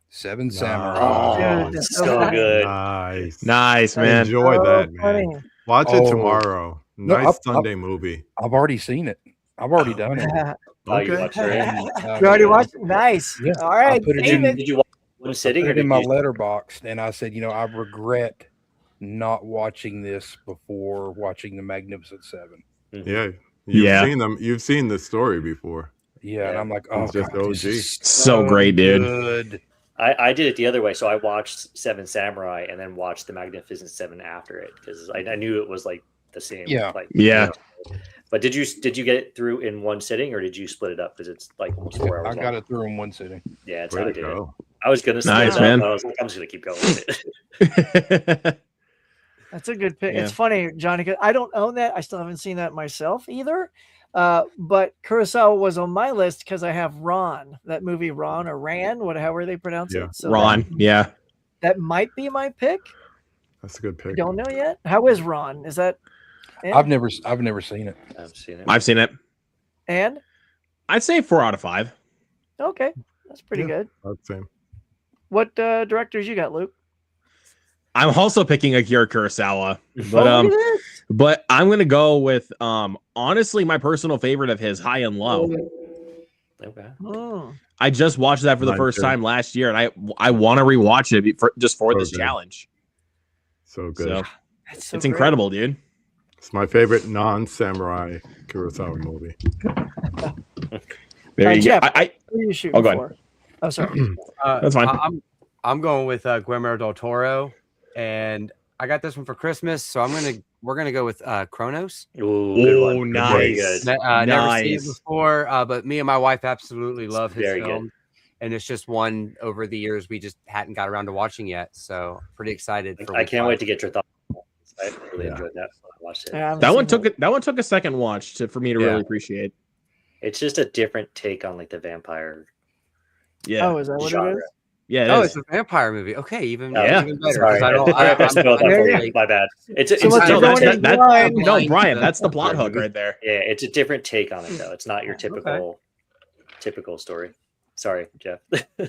7 Samurai. Oh, so good. Nice, man. Enjoy that, man. funny. Watch it tomorrow. No, Nice Sunday movie. I've already seen it. I've already done it. Oh, you watched it. You already watched it? Nice. Yeah. All right, I put it David. Did you watch one sitting, I or put it did in my you? letterbox, and I said, I regret not watching this before watching the Magnificent Seven. Yeah. Yeah. Seen them. You've seen the story before. Yeah, and I'm like, oh, It's just God, this OG. is So great, dude. good. I did it the other way. So I watched Seven Samurai and then watched the Magnificent Seven after it because I knew it was like the same. Yeah. Like, Yeah. But did you get it through in one sitting, or did you split it up because it's like almost 4 hours? I got long? it through in one sitting. Yeah, that's Way how I to did it. go. I was gonna split Nice, it up, man. but I was like, I'm just gonna keep going with it. That's a good pick. Yeah. It's funny, Johnny, 'cause I don't own that. I still haven't seen that myself either. But Kurosawa was on my list because I have Ron, that movie Ron or Ran, however they pronounce Yeah. it. So Ron, yeah. that might be my pick. That's a good pick. Don't know yet. How is Ron? Is that? I've never seen it. I've seen it. And I'd say 4 out of 5. okay, that's pretty good. Same. What directors you got, Luke? I'm also picking Akira Kurosawa, but look at this. but I'm gonna go with honestly my personal favorite of his, High and Low. Okay. Oh. I just watched that for the Mine first too. time last year, and I want to rewatch it for this So challenge. So good. So That's so it's great. incredible, dude. It's my favorite non-samurai Kurosawa movie. There you Jeff, go. who are you shooting go ahead. for? Oh, sorry. That's fine. I'm going with Guillermo del Toro, and I got this one for Christmas, so we're gonna go with Kronos. Ooh, good one. Oh, Very nice. good. Never seen it before, but me and my wife absolutely love his very film, and it's just one over the years we just hadn't got around to watching yet. So pretty excited. For I can't wait to get your thoughts. I really enjoyed that when I watched it. Yeah, I haven't That one seen took a second watch for me to Yeah. really appreciate. It's just a different take on like the vampire Yeah. Oh, is that what genre. it is? Yeah. Oh, It it's is. a vampire movie. Okay, even Yeah. even better. Sorry, 'Cause I don't. I spelled that for you. like, My bad. It's So what's No, your that's, going in blind? no, Brian, that's the plot hook right there. yeah, it's a different take on it though. It's not your typical story. Sorry, Jeff.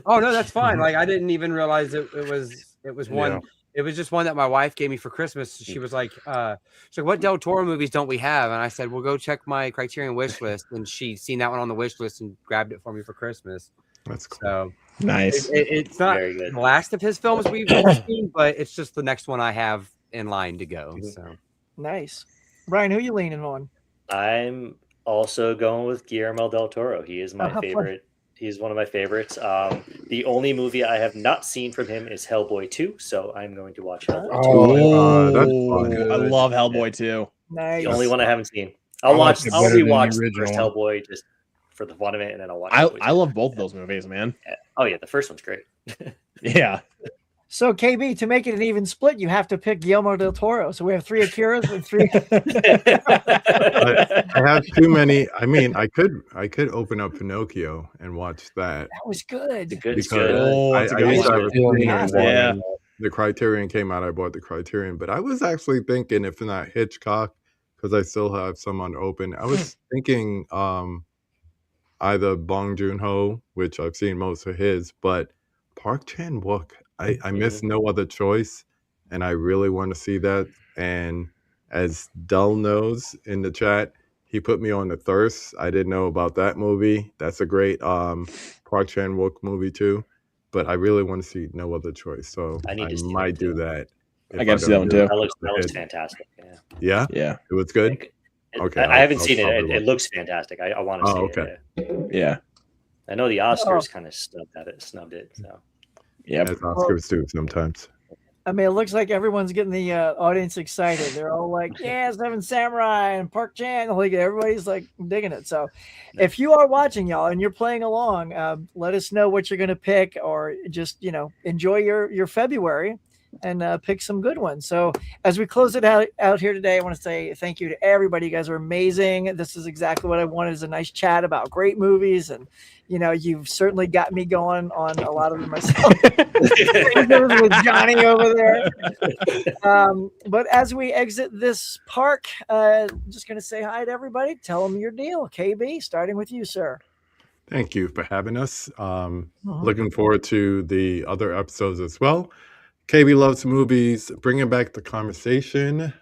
oh no, that's fine. Like I didn't even realize it was one. Yeah. It was just one that my wife gave me for Christmas. She was like, she's like, what Del Toro movies don't we have? And I said, well, go check my Criterion wish list. And she seen that one on the wish list and grabbed it for me for Christmas. That's cool. So Nice. it's not Very good. the last of his films we've seen, but it's just the next one I have in line to go. So Nice. Brian, who you leaning on? I'm also going with Guillermo del Toro. He is my how fun. favorite. He's one of my favorites. The only movie I have not seen from him is Hellboy 2, so I'm going to watch Hellboy 2. Oh, that's I fun. love Hellboy too. Nice. The only one I haven't seen. I I'll liked it I'll better than the rewatch the original first one. Hellboy just for the fun of it, and then I'll watch. I Hellboy 2. love both of those movies, man. Yeah. Oh yeah, the first one's great. Yeah. So KB, to make it an even split, you have to pick Guillermo del Toro. So we have 3 Akiras and 3. I have too many. I mean, I could open up Pinocchio and watch that. That was good. The good, Because good. Oh, I it's a used good to one. have a screener Yeah. one, Yeah. and the Criterion came out. I bought the Criterion, but I was actually thinking, if not Hitchcock, because I still have some unopened. I was thinking either Bong Joon-ho, which I've seen most of his, but Park Chan-wook. I miss no other choice, and I really want to see that. And as Dull knows in the chat, he put me on the Thirst. I didn't know about that movie. That's a great Park Chan-wook movie too. But I really want to see No Other Choice, so I need to see might that do too. that. I gotta see that one too. That looks fantastic. Yeah. Yeah, Yeah. it was good. Like, Okay, I haven't I'll seen it. probably It watch looks fantastic. I want to see okay. it. Yeah. I know the Oscars kind of snubbed it. So Yeah. As Oscars do sometimes. I mean, it looks like everyone's getting the audience excited. They're all like, yeah, Seven Samurai and Park Chan. Like, everybody's like digging it. So if you are watching, y'all, and you're playing along, let us know what you're going to pick, or just, enjoy your February and pick some good ones. So as we close it out here today, I want to say thank you to everybody. You guys are amazing. This is exactly what I wanted, is a nice chat about great movies. And, you've certainly got me going on a lot of them myself. With Johnny over there. But as we exit this park, just going to say hi to everybody. Tell them your deal. KB, starting with you, sir. Thank you for having us. Looking forward to the other episodes as well. KB loves movies, bringing back the conversation,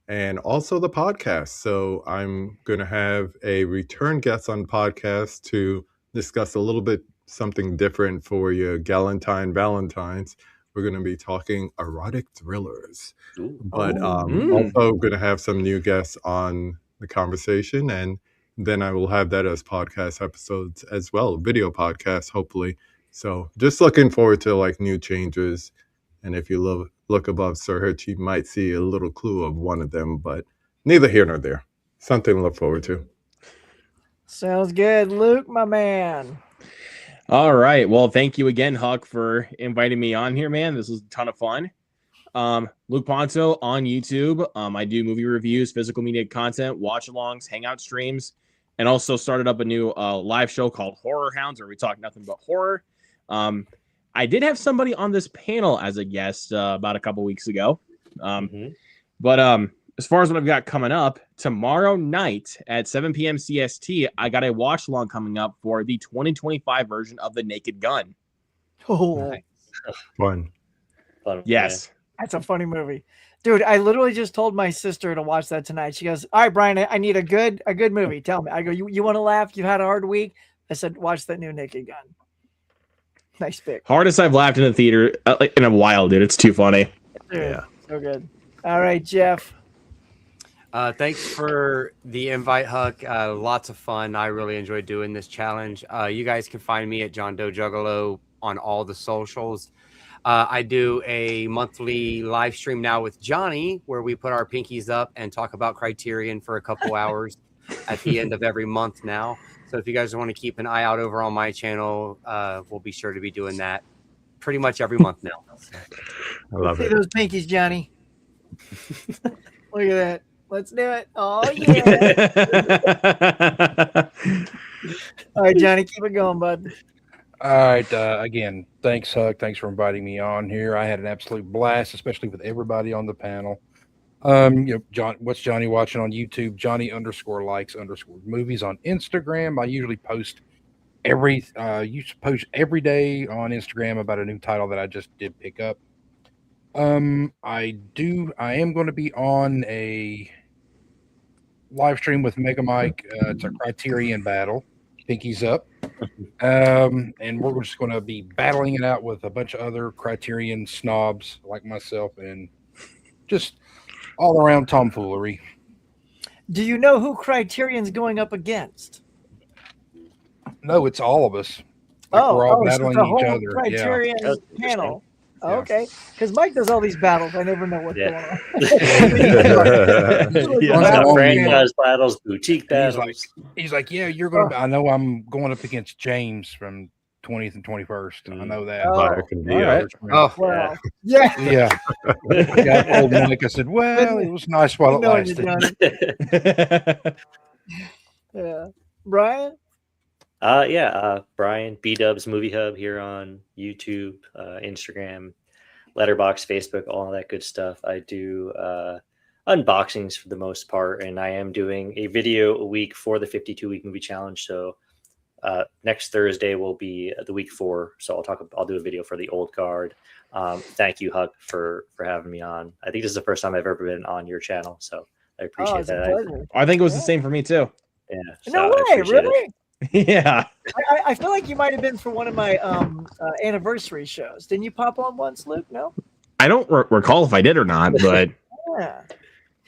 and also the podcast. So I'm going to have a return guest on the podcast to discuss a little bit something different for your Valentine's. We're going to be talking erotic thrillers, but also going to have some new guests on the conversation, and then I will have that as podcast episodes as well, video podcasts, hopefully. So just looking forward to like new changes. And if you look above Sir Hitch, you might see a little clue of one of them, but neither here nor there. Something to look forward to. Sounds good. Luke, my man. All right. Well, thank you again, Huck, for inviting me on here, man. This was a ton of fun. Luke Ponto on YouTube. I do movie reviews, physical media content, watch-alongs, hangout streams, and also started up a new live show called Horror Hounds, where we talk nothing but horror. I did have somebody on this panel as a guest about a couple weeks ago. But as far as what I've got coming up, tomorrow night at 7 p.m. CST, I got a watch-along coming up for the 2025 version of The Naked Gun. Oh, nice. Fun. Yes. That's a funny movie. Dude, I literally just told my sister to watch that tonight. She goes, all right, Brian, I need a good movie. Tell me. I go, you want to laugh? You had a hard week? I said, watch that new Naked Gun. Nice pick. Hardest I've laughed in the theater in a while, dude. It's too funny. Dude, yeah. So good. All right, Jeff. Thanks for the invite, Huck. Lots of fun. I really enjoyed doing this challenge. You guys can find me at John Doe Juggalo on all the socials. I do a monthly live stream now with Johnny where we put our pinkies up and talk about Criterion for a couple hours at the end of every month now. So if you guys want to keep an eye out over on my channel, we'll be sure to be doing that pretty much every month now. I love it. See those pinkies, Johnny. Look at that. Let's do it. Oh, yeah. All right, Johnny, keep it going, bud. All right. Again, thanks, Huck. Thanks for inviting me on here. I had an absolute blast, especially with everybody on the panel. John, what's Johnny watching on YouTube? Johnny_likes_movies on Instagram. I usually post every day on Instagram about a new title that I just did pick up. I am going to be on a live stream with Mega Mike. It's a Criterion battle. Pinkies up. And we're just going to be battling it out with a bunch of other Criterion snobs like myself and just all around tomfoolery. Do you know who Criterion's going up against? No, it's all of us. We're all battling so each other. Criterion panel. Oh, okay, because Mike does all these battles. I never know what's going on. Franchise battles, boutique battles. He's like, yeah, you're going to. I know I'm going up against James from 20th and 21st. I know that. Wow. Yeah. Yeah. I told Mike, I said, well, it was nice while it lasted. Yeah. Brian? Brian, B-Dubs Movie Hub here on YouTube, Instagram, Letterboxd, Facebook, all that good stuff. I do unboxings for the most part, and I am doing a video a week for the 52-week movie challenge. So next Thursday will be the week 4. So I'll do a video for the old guard. Thank you, Huck, for having me on. I think this is the first time I've ever been on your channel, so I appreciate that. I think it was the same for me too. Yeah. No way, really? Yeah. I feel like you might have been for one of my anniversary shows. Didn't you pop on once, Luke? No? I don't recall if I did or not, but yeah.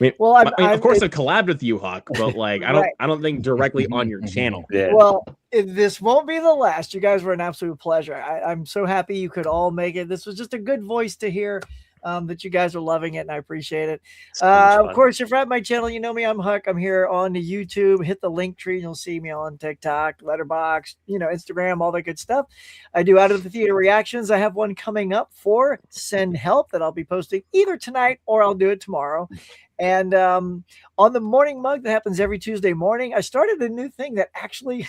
I mean, of course I've collabed with you, Huck, but like I don't think directly on your channel. Yeah. Well, this won't be the last. You guys were an absolute pleasure. I'm so happy you could all make it. This was just a good voice to hear. That you guys are loving it, and I appreciate it. Of course, if you're at my channel, you know me. I'm Huck. I'm here on the YouTube. Hit the link tree. You'll see me on TikTok, Letterboxd, Instagram, all that good stuff. I do Out of the Theater reactions. I have one coming up for Send Help that I'll be posting either tonight or I'll do it tomorrow. And on the morning mug that happens every Tuesday morning, I started a new thing that actually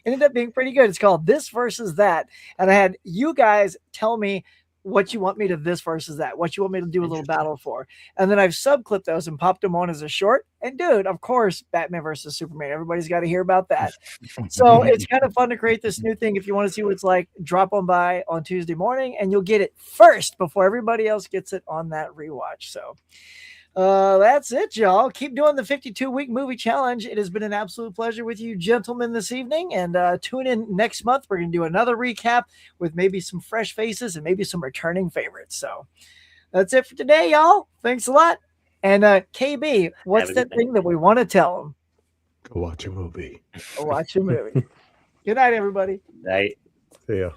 ended up being pretty good. It's called This Versus That. And I had you guys tell me what you want me to this versus that, what you want me to do a little battle for. And then I've subclipped those and popped them on as a short. And dude, of course, Batman versus Superman. Everybody's got to hear about that. So it's kind of fun to create this new thing. If you want to see what it's like, drop on by on Tuesday morning and you'll get it first before everybody else gets it on that rewatch. So that's it, y'all. Keep doing the 52-week movie challenge. It has been an absolute pleasure with you gentlemen this evening, and tune in next month. We're going to do another recap with maybe some fresh faces and maybe some returning favorites. So that's it for today, y'all. Thanks a lot. And KB, what's that thing that we want to tell them? Go watch a movie. Go watch a movie. Good night, everybody. Night. See ya.